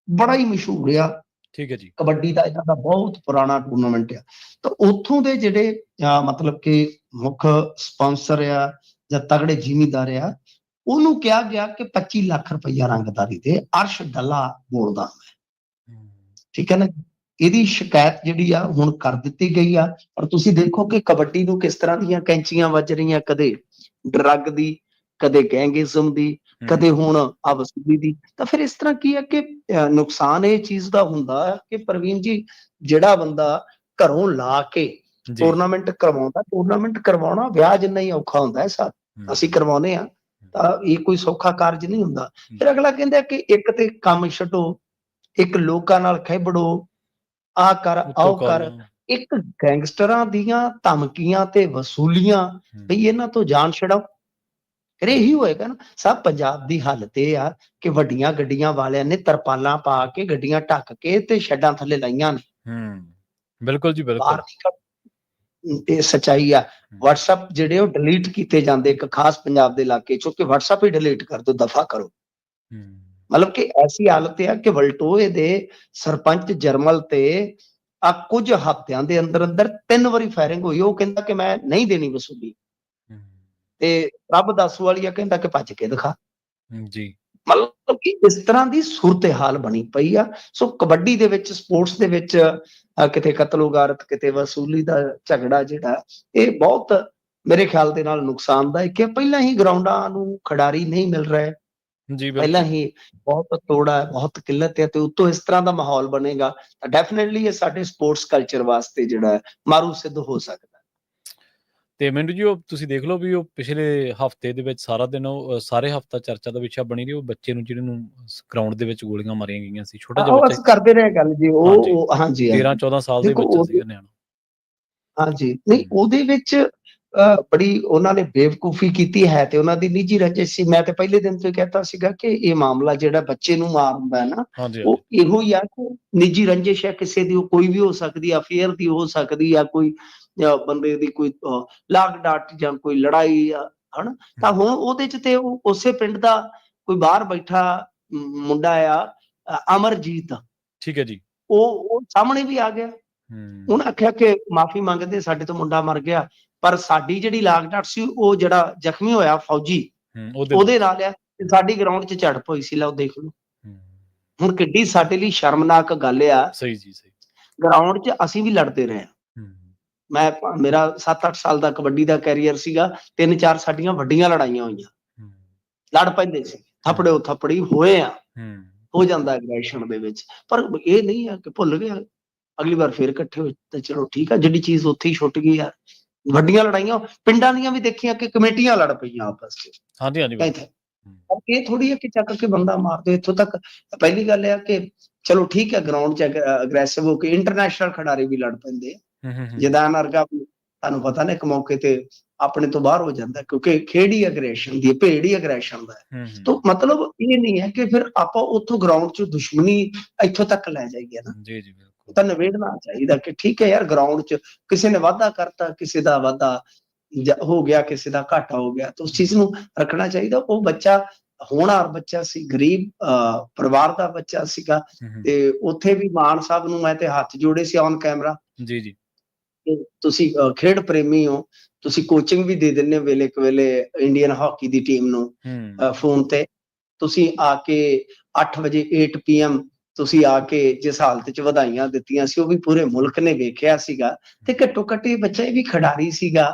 ਬੜਾ ਹੀ ਮਸ਼ਹੂਰ ਆ। ਠੀਕ ਹੈ ਜੀ, ਕਬੱਡੀ ਦਾ ਇਹਨਾਂ ਦਾ ਬਹੁਤ ਪੁਰਾਣਾ ਟੂਰਨਾਮੈਂਟ ਆ। ਤਾਂ ਉੱਥੋਂ ਦੇ ਜਿਹੜੇ ਮਤਲਬ ਕਿ ਮੁੱਖ ਸਪਾਂਸਰ ਆ ਜਾਂ ਤਗੜੇ ਜ਼ਿਮੀਂਦਾਰ ਆ, ਉਹਨੂੰ ਕਿਹਾ ਗਿਆ ਕਿ 25 ਲੱਖ ਰੁਪਈਆ ਰੰਗਦਾਰੀ ਦੇ ਅਰਸ਼ ਡੱਲਾ ਬੋਲਦਾ ਮੈਂ। ਠੀਕ ਹੈ ਨਾ, ਇਹਦੀ ਸ਼ਿਕਾਇਤ ਜਿਹੜੀ ਆ ਹੁਣ ਕਰ ਦਿੱਤੀ ਗਈ ਆ। ਪਰ ਤੁਸੀਂ ਦੇਖੋ ਕਿ ਕਬੱਡੀ ਨੂੰ ਕਿਸ ਤਰ੍ਹਾਂ ਦੀਆਂ ਕੈਂਚੀਆਂ ਵੱਜ ਰਹੀਆਂ, ਕਦੇ ਡਰੱਗ ਦੀ, ਕਦੇ ਗੈਂਗਿਜ਼ਮ ਦੀ, ਕਦੇ ਹੁਣ ਵਸੂਲੀ ਦੀ। ਤਾਂ ਫਿਰ ਇਸ ਤਰ੍ਹਾਂ ਕੀ ਹੈ ਕਿ ਨੁਕਸਾਨ ਇਹ ਚੀਜ਼ ਦਾ ਹੁੰਦਾ ਹੈ ਕਿ ਪ੍ਰਵੀਨ ਜੀ, ਜਿਹੜਾ ਬੰਦਾ ਘਰੋਂ ਲਾ ਕੇ ਟੂਰਨਾਮੈਂਟ ਕਰਵਾਉਂਦਾ, ਟੂਰਨਾਮੈਂਟ ਕਰਵਾਉਣਾ ਵਿਆਹ ਜਿੰਨਾ ਹੀ ਔਖਾ ਹੁੰਦਾ ਹੈ। ਅਸੀਂ ਕਰਵਾਉਂਦੇ ਆ ਤਾਂ ਇਹ ਕੋਈ ਸੌਖਾ ਕਾਰਜ ਨਹੀਂ ਹੁੰਦਾ। ਫਿਰ ਅਗਲਾ ਕਹਿੰਦਾ ਕਿ ਇੱਕ ਤੇ ਕੰਮ ਛੱਡੋ, ਇੱਕ ਲੋਕਾਂ ਨਾਲ ਖੇਬੜੋ, ਆ ਕਰ ਆਓ ਕਰ। ਇੱਕ ਗੈਂਗਸਟਰਾਂ ਦੀਆਂ ਧਮਕੀਆਂ ਤੇ ਵਸੂਲੀਆਂ, ਬਈ ਇਹਨਾਂ ਤੋਂ ਜਾਨ ਛਡਾਓ। ਫਿਰ ਇਹੀ ਹੋਏਗਾ ਨਾ। ਸਭ ਪੰਜਾਬ ਦੀ ਹਾਲਤ ਇਹ ਆ ਕਿ ਵੱਡੀਆਂ ਗੱਡੀਆਂ ਵਾਲਿਆਂ ਨੇ ਤਰਪਾਲਾਂ ਪਾ ਕੇ ਗੱਡੀਆਂ ਢੱਕ ਕੇ ਤੇ ਸ਼ੈੱਡਾਂ ਥੱਲੇ ਲਾਈਆਂ ਨੇ। ਬਿਲਕੁਲ ਜੀ, ਬਿਲਕੁਲ ਇਹ ਸੱਚਾਈ ਆ। WhatsApp ਜਿਹੜੇ ਉਹ ਡਿਲੀਟ ਕੀਤੇ ਜਾਂਦੇ ਇੱਕ ਖਾਸ ਪੰਜਾਬ ਦੇ ਇਲਾਕੇ ਚੋਂ, ਕਿ WhatsApp ਹੀ ਡਿਲੀਟ ਕਰ ਦਿਓ, ਦਫਾ ਕਰੋ। ਮਤਲਬ ਕਿ ਐਸੀ ਹਾਲਤ ਆ ਕਿ ਵਲਟੋਏ ਦੇ ਸਰਪੰਚ ਜਰਮਲ ਤੇ ਕੁਝ ਹਫ਼ਤਿਆਂ ਦੇ ਅੰਦਰ 3 ਵਾਰੀ ਫਾਇਰਿੰਗ ਹੋਈ। ਉਹ ਕਹਿੰਦਾ ਕਿ ਮੈਂ ਨਹੀਂ ਦੇਣੀ ਵਸੂਲੀ, ਤੇ ਰੱਬ ਦੱਸੂ ਵਾਲੀ ਆ ਕਹਿੰਦਾ ਕਿ ਭੱਜ ਕੇ ਦਿਖਾ ਜੀ। ਮਤਲਬ ਕਿ ਇਸ ਤਰ੍ਹਾਂ ਦੀ ਸੂਰਤ ਹਾਲ ਬਣੀ ਪਈ ਆ। ਸੋ ਕਬੱਡੀ ਦੇ ਵਿੱਚ, ਸਪੋਰਟਸ ਦੇ ਵਿੱਚ ਕਿਤੇ ਕਤਲੋਗਾਰਤ, ਕਿਤੇ ਵਸੂਲੀ ਦਾ ਝਗੜਾ ਜਿਹੜਾ, ਇਹ ਬਹੁਤ ਮੇਰੇ ਖਿਆਲ ਦੇ ਨਾਲ ਨੁਕਸਾਨਦਾਇਕ ਹੈ। ਪਹਿਲਾਂ ਹੀ ਗਰਾਊਂਡਾਂ ਨੂੰ ਖਿਡਾਰੀ ਨਹੀਂ ਮਿਲ ਰਹੇ ਜੀ, ਪਹਿਲਾਂ ਹੀ ਬਹੁਤ ਤੋੜਾ ਹੈ, ਬਹੁਤ ਕਿੱਲਤ ਹੈ, ਤੇ ਉੱਤੋਂ ਇਸ ਤਰ੍ਹਾਂ ਦਾ ਮਾਹੌਲ ਬਣੇਗਾ ਤਾਂ ਡੈਫੀਨੇਟਲੀ ਇਹ ਸਾਡੇ ਸਪੋਰਟਸ ਕਲਚਰ ਵਾਸਤੇ ਜਿਹੜਾ ਮਾਰੂ ਸਿੱਧ ਹੋ ਸਕਦਾ। ਤੇ ਮੈਨੂੰ ਜੀ ਉਹ ਤੁਸੀਂ ਦੇਖ ਲਓ ਵੀ ਉਹ ਪਿਛਲੇ ਹਫ਼ਤੇ ਦੇ ਵਿੱਚ ਸਾਰਾ ਦਿਨ, ਉਹ ਸਾਰੇ ਹਫ਼ਤਾ ਚਰਚਾ ਦਾ ਵਿਸ਼ਾ ਬਣੀ ਰਹੀ ਉਹ ਬੱਚੇ ਨੂੰ, ਜਿਹਦੇ ਨੂੰ ਗਰਾਊਂਡ ਦੇ ਵਿੱਚ ਗੋਲੀਆਂ ਮਾਰੀਆਂ ਗਈਆਂ ਸੀ। ਛੋਟਾ ਜਿਹਾ ਬੱਚਾ ਕਰਦੇ ਰਹੇ ਗੱਲ ਜੀ, ਉਹ ਹਾਂਜੀ 13-14 ਸਾਲ ਦੇ ਬੱਚਾ ਸੀਗਾ, ਨਿਆਣਾ। ਹਾਂਜੀ, ਨਹੀਂ ਉਹਦੇ ਵਿੱਚ ਬੜੀ ਉਹਨਾਂ ਨੇ ਬੇਵਕੂਫੀ ਕੀਤੀ ਹੈ ਤੇ ਉਹਨਾਂ ਦੀ ਨਿੱਜੀ ਰੰਜਿਸ਼ ਸੀ। ਮੈਂ ਤੇ ਪਹਿਲੇ ਦਿਨ ਤੋਂ ਹੀ ਕਹਿਤਾ ਸੀਗਾ ਕਿ ਇਹ ਮਾਮਲਾ ਜਿਹੜਾ ਬੱਚੇ ਨੂੰ ਮਾਰਨ ਦਾ ਨਾ, ਉਹ ਇਹੋ ਹੀ ਆ ਕਿ ਨਿੱਜੀ ਰੰਜਿਸ਼ ਹੈ ਕਿਸੇ ਦੀ, ਉਹ ਕੋਈ ਵੀ ਹੋ ਸਕਦੀ ਆ, ਅਫੇਅਰ ਦੀ ਹੋ ਸਕਦੀ ਆ, ਕੋਈ ਬੰਦੇ ਦੀ ਕੋਈ ਲਾਗ ਡਾਟ ਜਾਂ ਕੋਈ ਲੜਾਈ ਆ, ਹਨਾ। ਤਾਂ ਹੁਣ ਉਹਦੇ ਚ ਤੇ ਉਸੇ ਪਿੰਡ ਦਾ ਕੋਈ ਬਾਹਰ ਬੈਠਾ ਮੁੰਡਾ ਆ ਅਮਰਜੀਤ, ਠੀਕ ਹੈ ਜੀ, ਉਹ ਸਾਹਮਣੇ ਵੀ ਆ ਗਿਆ। ਉਹਨੇ ਆਖਿਆ ਕਿ ਮਾਫੀ ਮੰਗਦੇ, ਸਾਡੇ ਤੋਂ ਮੁੰਡਾ ਮਰ ਗਿਆ। ਪਰ ਸਾਡੀ ਜਿਹੜੀ ਲਾਗ ਡਾਟ ਸੀ, ਉਹ ਜਿਹੜਾ ਜ਼ਖਮੀ ਹੋਇਆ ਫੌਜੀ, ਉਹਦੇ ਨਾਲ ਆ, ਸਾਡੀ ਗਰਾਊਂਡ 'ਚ ਝੜਪ ਹੋਈ ਸੀ। ਲਓ ਦੇਖ ਲਓ ਹੁਣ ਕਿੱਡੀ ਸਾਡੇ ਲਈ ਸ਼ਰਮਨਾਕ ਗੱਲ ਆ। ਸਹੀ ਜੀ, ਸਹੀ। ਗਰਾਊਂਡ 'ਚ ਅਸੀਂ ਵੀ ਲੜਦੇ ਰਹੇ ਹਾਂ, ਮੇਰਾ 7-8 ਸਾਲ ਦਾ ਕਬੱਡੀ ਦਾ ਕੈਰੀਅਰ ਸੀਗਾ, 3-4 ਸਾਡੀਆਂ ਵੱਡੀਆਂ ਲੜਾਈਆਂ ਹੋਈਆਂ, ਲੜ ਪੈਂਦੇ ਸੀ, ਥੱਪੜੋ ਥੱਪੜੀ ਹੋਏ ਆ, ਹੋ ਜਾਂਦਾ ਐਗਰੈਸ਼ਨ ਦੇ ਵਿੱਚ। ਪਰ ਇਹ ਨਹੀਂ ਆ ਕਿ ਭੁੱਲ ਗਿਆ, ਅਗਲੀ ਵਾਰ ਫੇਰ ਇਕੱਠੇ ਹੋਏ ਤਾਂ ਚਲੋ ਠੀਕ ਆ, ਜਿਹੜੀ ਚੀਜ਼ ਉੱਥੇ ਹੀ ਛੁੱਟ ਗਈ ਆ। ਵੱਡੀਆਂ ਲੜਾਈਆਂ ਪਿੰਡਾਂ ਦੀਆਂ ਵੀ ਦੇਖੀਆਂ ਕਿ ਕਮੇਟੀਆਂ ਲੜ ਪਈਆਂ ਆਪਸ ਚ। ਪਰ ਇਹ ਥੋੜੀ ਹੈ ਕਿ ਚੱਕ ਕੇ ਬੰਦਾ ਮਾਰ ਦਿਓ। ਇੱਥੋਂ ਤੱਕ ਪਹਿਲੀ ਗੱਲ ਇਹ ਕਿ ਚਲੋ ਠੀਕ ਹੈ, ਗਰਾਊਂਡ ਚ ਅਗਰੈਸਿਵ ਹੋ ਕੇ ਇੰਟਰਨੈਸ਼ਨਲ ਖਿਡਾਰੀ ਵੀ ਲੜ ਪੈਂਦੇ ਆ। ਜਿਦਾਨ ਵਰਗਾ ਤੁਹਾਨੂੰ ਪਤਾ ਨਾ ਇੱਕ ਮੌਕੇ ਤੇ ਆਪਣੇ ਤੋਂ ਬਾਹਰ ਹੋ ਜਾਂਦਾ, ਕਿਉਂਕਿ ਖੇਡ ਹੀ ਅਗਰੈਸ਼ਨ ਦੀ, ਭੇਡ ਹੀ ਅਗਰੈਸ਼ਨ ਦਾ ਹੈ। ਤਾਂ ਮਤਲਬ ਇਹ ਨਹੀਂ ਹੈ ਕਿ ਫਿਰ ਆਪਾਂ ਉੱਥੋਂ ਗਰਾਊਂਡ ਚ ਦੁਸ਼ਮਣੀ ਇੱਥੋਂ ਤੱਕ ਲੈ ਜਾਈਏ ਨਾ। ਤਾਂ ਨਿਬੇੜਨਾ ਚਾਹੀਦਾ ਕਿ ਠੀਕ ਹੈ ਯਾਰ, ਗਰਾਊਂਡ ਚ ਕਿਸੇ ਨੇ ਵਾਧਾ ਕਰਤਾ, ਕਿਸੇ ਦਾ ਵਾਧਾ ਹੋ ਗਿਆ, ਕਿਸੇ ਦਾ ਘਾਟਾ ਹੋ ਗਿਆ, ਤਾਂ ਉਸ ਚੀਜ਼ ਨੂੰ ਰੱਖਣਾ ਚਾਹੀਦਾ। ਉਹ ਬੱਚਾ ਹੋਣਹਾਰ ਬੱਚਾ ਸੀ, ਗਰੀਬ ਪਰਿਵਾਰ ਦਾ ਬੱਚਾ ਸੀਗਾ, ਤੇ ਉੱਥੇ ਵੀ ਮਾਨ ਸਾਹਿਬ ਨੂੰ ਮੈਂ ਤੇ ਹੱਥ ਜੋੜੇ ਸੀ ਔਨ ਕੈਮਰਾ। ਤੁਸੀਂ ਖੇਡ ਪ੍ਰੇਮੀ ਹੋ, ਤੁਸੀਂ ਕੋਚਿੰਗ ਵੀ ਦੇ ਦਿੰਦੇ ਹੋ ਵੇਲੇ ਕਵੇਲੇ ਇੰਡੀਅਨ ਹਾਕੀ ਦੀ ਟੀਮ ਨੂੰ ਫੋਨ ਤੇ। ਤੁਸੀਂ ਆ ਕੇ 8 ਵਜੇ 8 PM ਤੁਸੀਂ ਆ ਕੇ ਜਿਸ ਹਾਲਤ ਚ ਵਧਾਈਆਂ ਦਿੱਤੀਆਂ ਸੀ, ਉਹ ਵੀ ਪੂਰੇ ਮੁਲਕ ਨੇ ਵੇਖਿਆ ਸੀਗਾ। ਤੇ ਘੱਟੋ ਘੱਟ ਇਹ ਬੱਚਾ ਵੀ ਖਿਡਾਰੀ ਸੀਗਾ,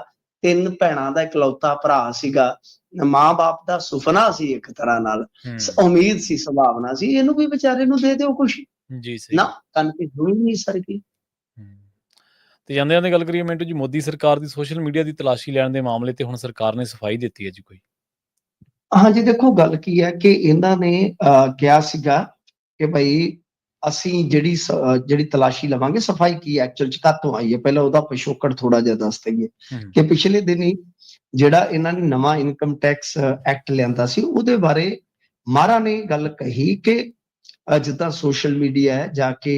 3 ਭੈਣਾਂ ਦਾ ਇਕਲੌਤਾ ਭਰਾ ਸੀਗਾ, ਮਾਂ-ਬਾਪ ਦਾ ਸੁਪਨਾ ਸੀ, ਇੱਕ ਤਰ੍ਹਾਂ ਨਾਲ ਉਮੀਦ ਸੀ, ਸੰਭਾਵਨਾ ਸੀ। ਇਹਨੂੰ ਵੀ ਵਿਚਾਰੇ ਨੂੰ ਦੇ ਦਿਓ ਕੁਛ ਨਾ, ਕਣਕ ਹੋਈ ਨਹੀਂ ਸਰਕੀ। ਤੇ ਜਾਂਦੇ ਗੱਲ ਕਰੀਏ ਮਿੰਟੂ ਜੀ, ਮੋਦੀ ਸਰਕਾਰ ਦੀ ਸੋਸ਼ਲ ਮੀਡੀਆ ਦੀ ਤਲਾਸ਼ੀ ਲੈਣ ਦੇ ਮਾਮਲੇ ਤੇ ਹੁਣ ਸਰਕਾਰ ਨੇ ਸਫਾਈ ਦਿੱਤੀ ਹੈ ਜੀ ਕੋਈ? ਹਾਂਜੀ, ਦੇਖੋ ਗੱਲ ਕੀ ਹੈ ਕਿ ਇਹਨਾਂ ਨੇ ਕਿਹਾ ਸੀਗਾ ਕਿ ਭਾਈ ਅਸੀਂ ਜਿਹੜੀ ਤਲਾਸ਼ੀ ਲਵਾਂਗੇ, ਸਫਾਈ ਕੀ ਐਕਚੁਅਲ ਚ ਕਾਹਤੋਂ ਆਈ ਹੈ, ਪਹਿਲਾਂ ਉਹਦਾ ਪਿਛੋਕੜ ਥੋੜਾ ਜਿਹਾ ਦੱਸ ਦਈਏ। ਕਿ ਪਿਛਲੇ ਦਿਨੀ ਜਿਹੜਾ ਇਹਨਾਂ ਨੇ ਨਵਾਂ ਇਨਕਮ ਟੈਕਸ ਐਕਟ ਲਿਆਂਦਾ ਸੀ, ਉਹਦੇ ਬਾਰੇ ਮਾਰਾ ਨੇ ਗੱਲ ਕਹੀ ਕਿ ਜਿੱਦਾਂ ਸੋਸ਼ਲ ਮੀਡੀਆ ਹੈ, ਜਾ ਕੇ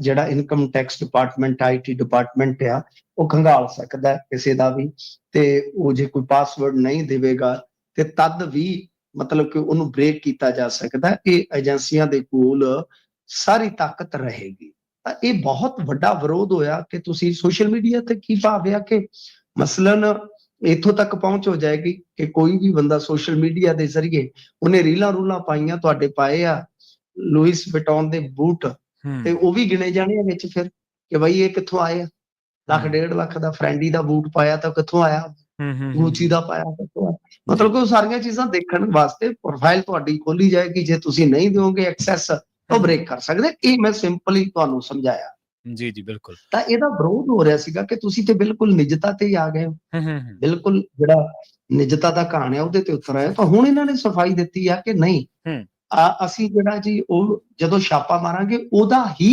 ਜਿਹੜਾ income tax department, IT department ਆ, ਉਹ ਖੰਗਾਲ ਸਕਦਾ ਕਿਸੇ ਦਾ ਵੀ। ਤੇ ਉਹ ਜੇ ਕੋਈ ਪਾਸਵਰਡ ਨਹੀਂ ਦੇਵੇਗਾ ਤੇ ਤਦ ਵੀ ਮਤਲਬ ਕਿ ਉਹਨੂੰ ਬ੍ਰੇਕ ਕੀਤਾ ਜਾ ਸਕਦਾ। ਇਹ ਏਜੰਸੀਆਂ ਦੇ ਕੋਲ ਸਾਰੀ ਤਾਕਤ ਰਹੇਗੀ। ਤਾਂ ਇਹ ਬਹੁਤ ਵੱਡਾ ਵਿਰੋਧ ਹੋਇਆ ਕਿ ਤੁਸੀਂ ਸੋਸ਼ਲ ਮੀਡੀਆ ਤੇ ਕੀ ਭਾਵਿਆ ਕਿ ਮਸਲਨ ਇੱਥੋਂ ਤੱਕ ਪਹੁੰਚ ਹੋ ਜਾਏਗੀ ਕਿ ਕੋਈ ਵੀ ਬੰਦਾ ਸੋਸ਼ਲ ਮੀਡੀਆ ਦੇ ਜ਼ਰੀਏ, ਉਹਨੇ ਰੀਲਾਂ ਰੂਲਾਂ ਪਾਈਆਂ, ਤੁਹਾਡੇ ਪਾਏ ਆ ਲੂਇਸ ਵਿਟੌਨ ਦੇ ਬੂਟ, ਤੇ ਉਹ ਵੀ ਗਿਣੇ ਜਾਣੇ ਆ ਵਿੱਚ ਫਿਰ ਕਿ ਬਈ ਇਹ ਕਿੱਥੋਂ ਆਏ ਆ। 1.5 ਲੱਖ ਦਾ ਫਰੈਂਡੀ ਦਾ ਬੂਟ ਪਾਇਆ ਤਾਂ ਕਿੱਥੋਂ ਆਇਆ, ਗੂਚੀ ਦਾ ਪਾਇਆ ਕਿੱਥੋਂ ਆਇਆ। ਮਤਲਬ ਕਿ ਉਹ ਸਾਰੀਆਂ ਚੀਜ਼ਾਂ ਦੇਖਣ ਵਾਸਤੇ ਪ੍ਰੋਫਾਈਲ ਤੁਹਾਡੀ ਖੋਲੀ ਜਾਏਗੀ। ਜੇ ਤੁਸੀਂ ਨਹੀਂ ਦਿਓਗੇ ਐਕਸੈਸ, ਉਹ ਬ੍ਰੇਕ ਕਰ ਸਕਦੇ। ਇਹ ਮੈਂ ਸਿੰਪਲੀ ਤੁਹਾਨੂੰ ਸਮਝਾਇਆ। ਜੀ ਬਿਲਕੁਲ। ਤਾਂ ਇਹਦਾ ਵਿਰੋਧ ਹੋ ਰਿਹਾ ਸੀਗਾ ਕਿ ਤੁਸੀਂ ਤੇ ਬਿਲਕੁਲ ਨਿਜਤਾ ਤੇ ਹੀ ਆ ਗਏ ਹੋ, ਬਿਲਕੁਲ ਜਿਹੜਾ ਨਿਜਤਾ ਦਾ ਕਹਾਣ ਹੈ ਉਹਦੇ ਤੇ ਉਤਰ ਆਇਆ। ਤਾਂ ਹੁਣ ਇਹਨਾਂ ਨੇ ਸਫਾਈ ਦਿੱਤੀ ਆ ਕਿ ਨਹੀਂ, ਅਸੀਂ ਜਿਹੜਾ ਜੀ ਉਹ ਜਦੋਂ ਛਾਪਾ ਮਾਰਾਂਗੇ ਉਹਦਾ ਹੀ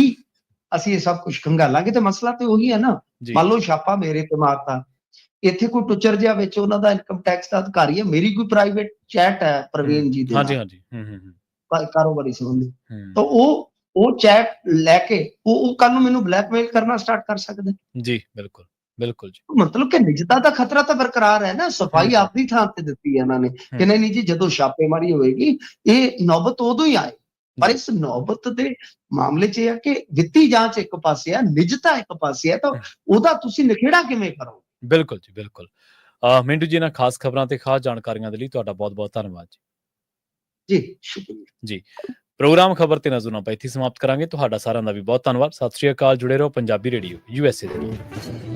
ਅਸੀਂ ਇਹ ਸਭ ਕੁਝ ਖੰਗਾਲਾਂਗੇ। ਤੇ ਮਸਲਾ ਤੇ ਉਹੀ ਹੈ ਨਾ, ਮੰਨ ਲਓ ਛਾਪਾ ਮੇਰੇ ਤੇ ਮਾਰਤਾ, ਇੱਥੇ ਕੋਈ ਟੁੱਚਰ ਜਿਹਾ ਵਿੱਚ ਉਹਨਾਂ ਦਾ ਇਨਕਮ ਟੈਕਸ ਦਾ ਅਧਿਕਾਰੀ ਹੈ, ਮੇਰੀ ਕੋਈ ਪ੍ਰਾਈਵੇਟ ਚੈਟ ਹੈ ਪ੍ਰਵੀਨ ਜੀ ਦੇ ਨਾਲ ਕਾਰੋਬਾਰੀ ਸੰਬੰਧੀ, ਤਾਂ ਉਹ ਚੈਟ ਲੈ ਕੇ ਉਹ ਕੱਲ ਨੂੰ ਮੈਨੂੰ ਬਲੈਕਮੇਲ ਕਰਨਾ ਸਟਾਰਟ ਕਰ ਸਕਦਾ। ਜੀ ਬਿਲਕੁਲ ਬਿਲਕੁਲ ਜੀ। ਮਤਲਬ ਕਿ ਨਿਜਤਾ ਦਾ ਖਤਰਾ ਤਾਂ ਬਰਕਰਾਰ ਹੈ ਨਾ। ਸਫਾਈ ਆਪਣੀ ਥਾਂ ਤੇ ਦਿੱਤੀ ਹੈ ਇਹਨਾਂ ਨੇ ਕਿ ਨਹੀਂ ਜੀ, ਜਦੋਂ ਛਾਪੇਮਾਰੀ ਹੋਏਗੀ ਇਹ ਨੌਬਤ ਉਦੋਂ ਹੀ ਆਏ। ਪਰ ਇਸ ਨੌਬਤ ਦੇ ਮਾਮਲੇ 'ਚ ਇਹ ਹੈ ਕਿ ਵਿੱਤੀ ਜਾਂਚ ਇੱਕ ਪਾਸੇ ਹੈ, ਨਿਜਤਾ ਇੱਕ ਪਾਸੇ ਹੈ, ਤਾਂ ਉਹਦਾ ਤੁਸੀਂ ਨਿਖੇੜਾ ਕਿਵੇਂ ਕਰੋ? ਬਿਲਕੁਲ ਜੀ ਬਿਲਕੁਲ। ਮਿੰਟੂ ਜੀ, ਇਹਨਾਂ ਖਾਸ ਖਬਰਾਂ ਤੇ ਖਾਸ ਜਾਣਕਾਰੀਆਂ ਦੇ ਲਈ ਤੁਹਾਡਾ ਬਹੁਤ ਬਹੁਤ ਧੰਨਵਾਦ ਜੀ। ਜੀ ਸ਼ੁਕਰੀਆ ਜੀ। ਪ੍ਰੋਗਰਾਮ ਖਬਰ ਤੇ ਨਜ਼ਰ ਨਾ ਪਾਈ ਇੱਥੇ ਸਮਾਪਤ ਕਰਾਂਗੇ। ਤੁਹਾਡਾ ਸਾਰਿਆਂ ਦਾ ਵੀ ਬਹੁਤ ਧੰਨਵਾਦ। ਸਤਿ ਸ਼੍ਰੀ ਅਕਾਲ। ਜੁੜੇ ਰਹੋ ਪੰਜਾਬੀ ਰੇਡੀਓ USA ਦੇ ਨਾਲ।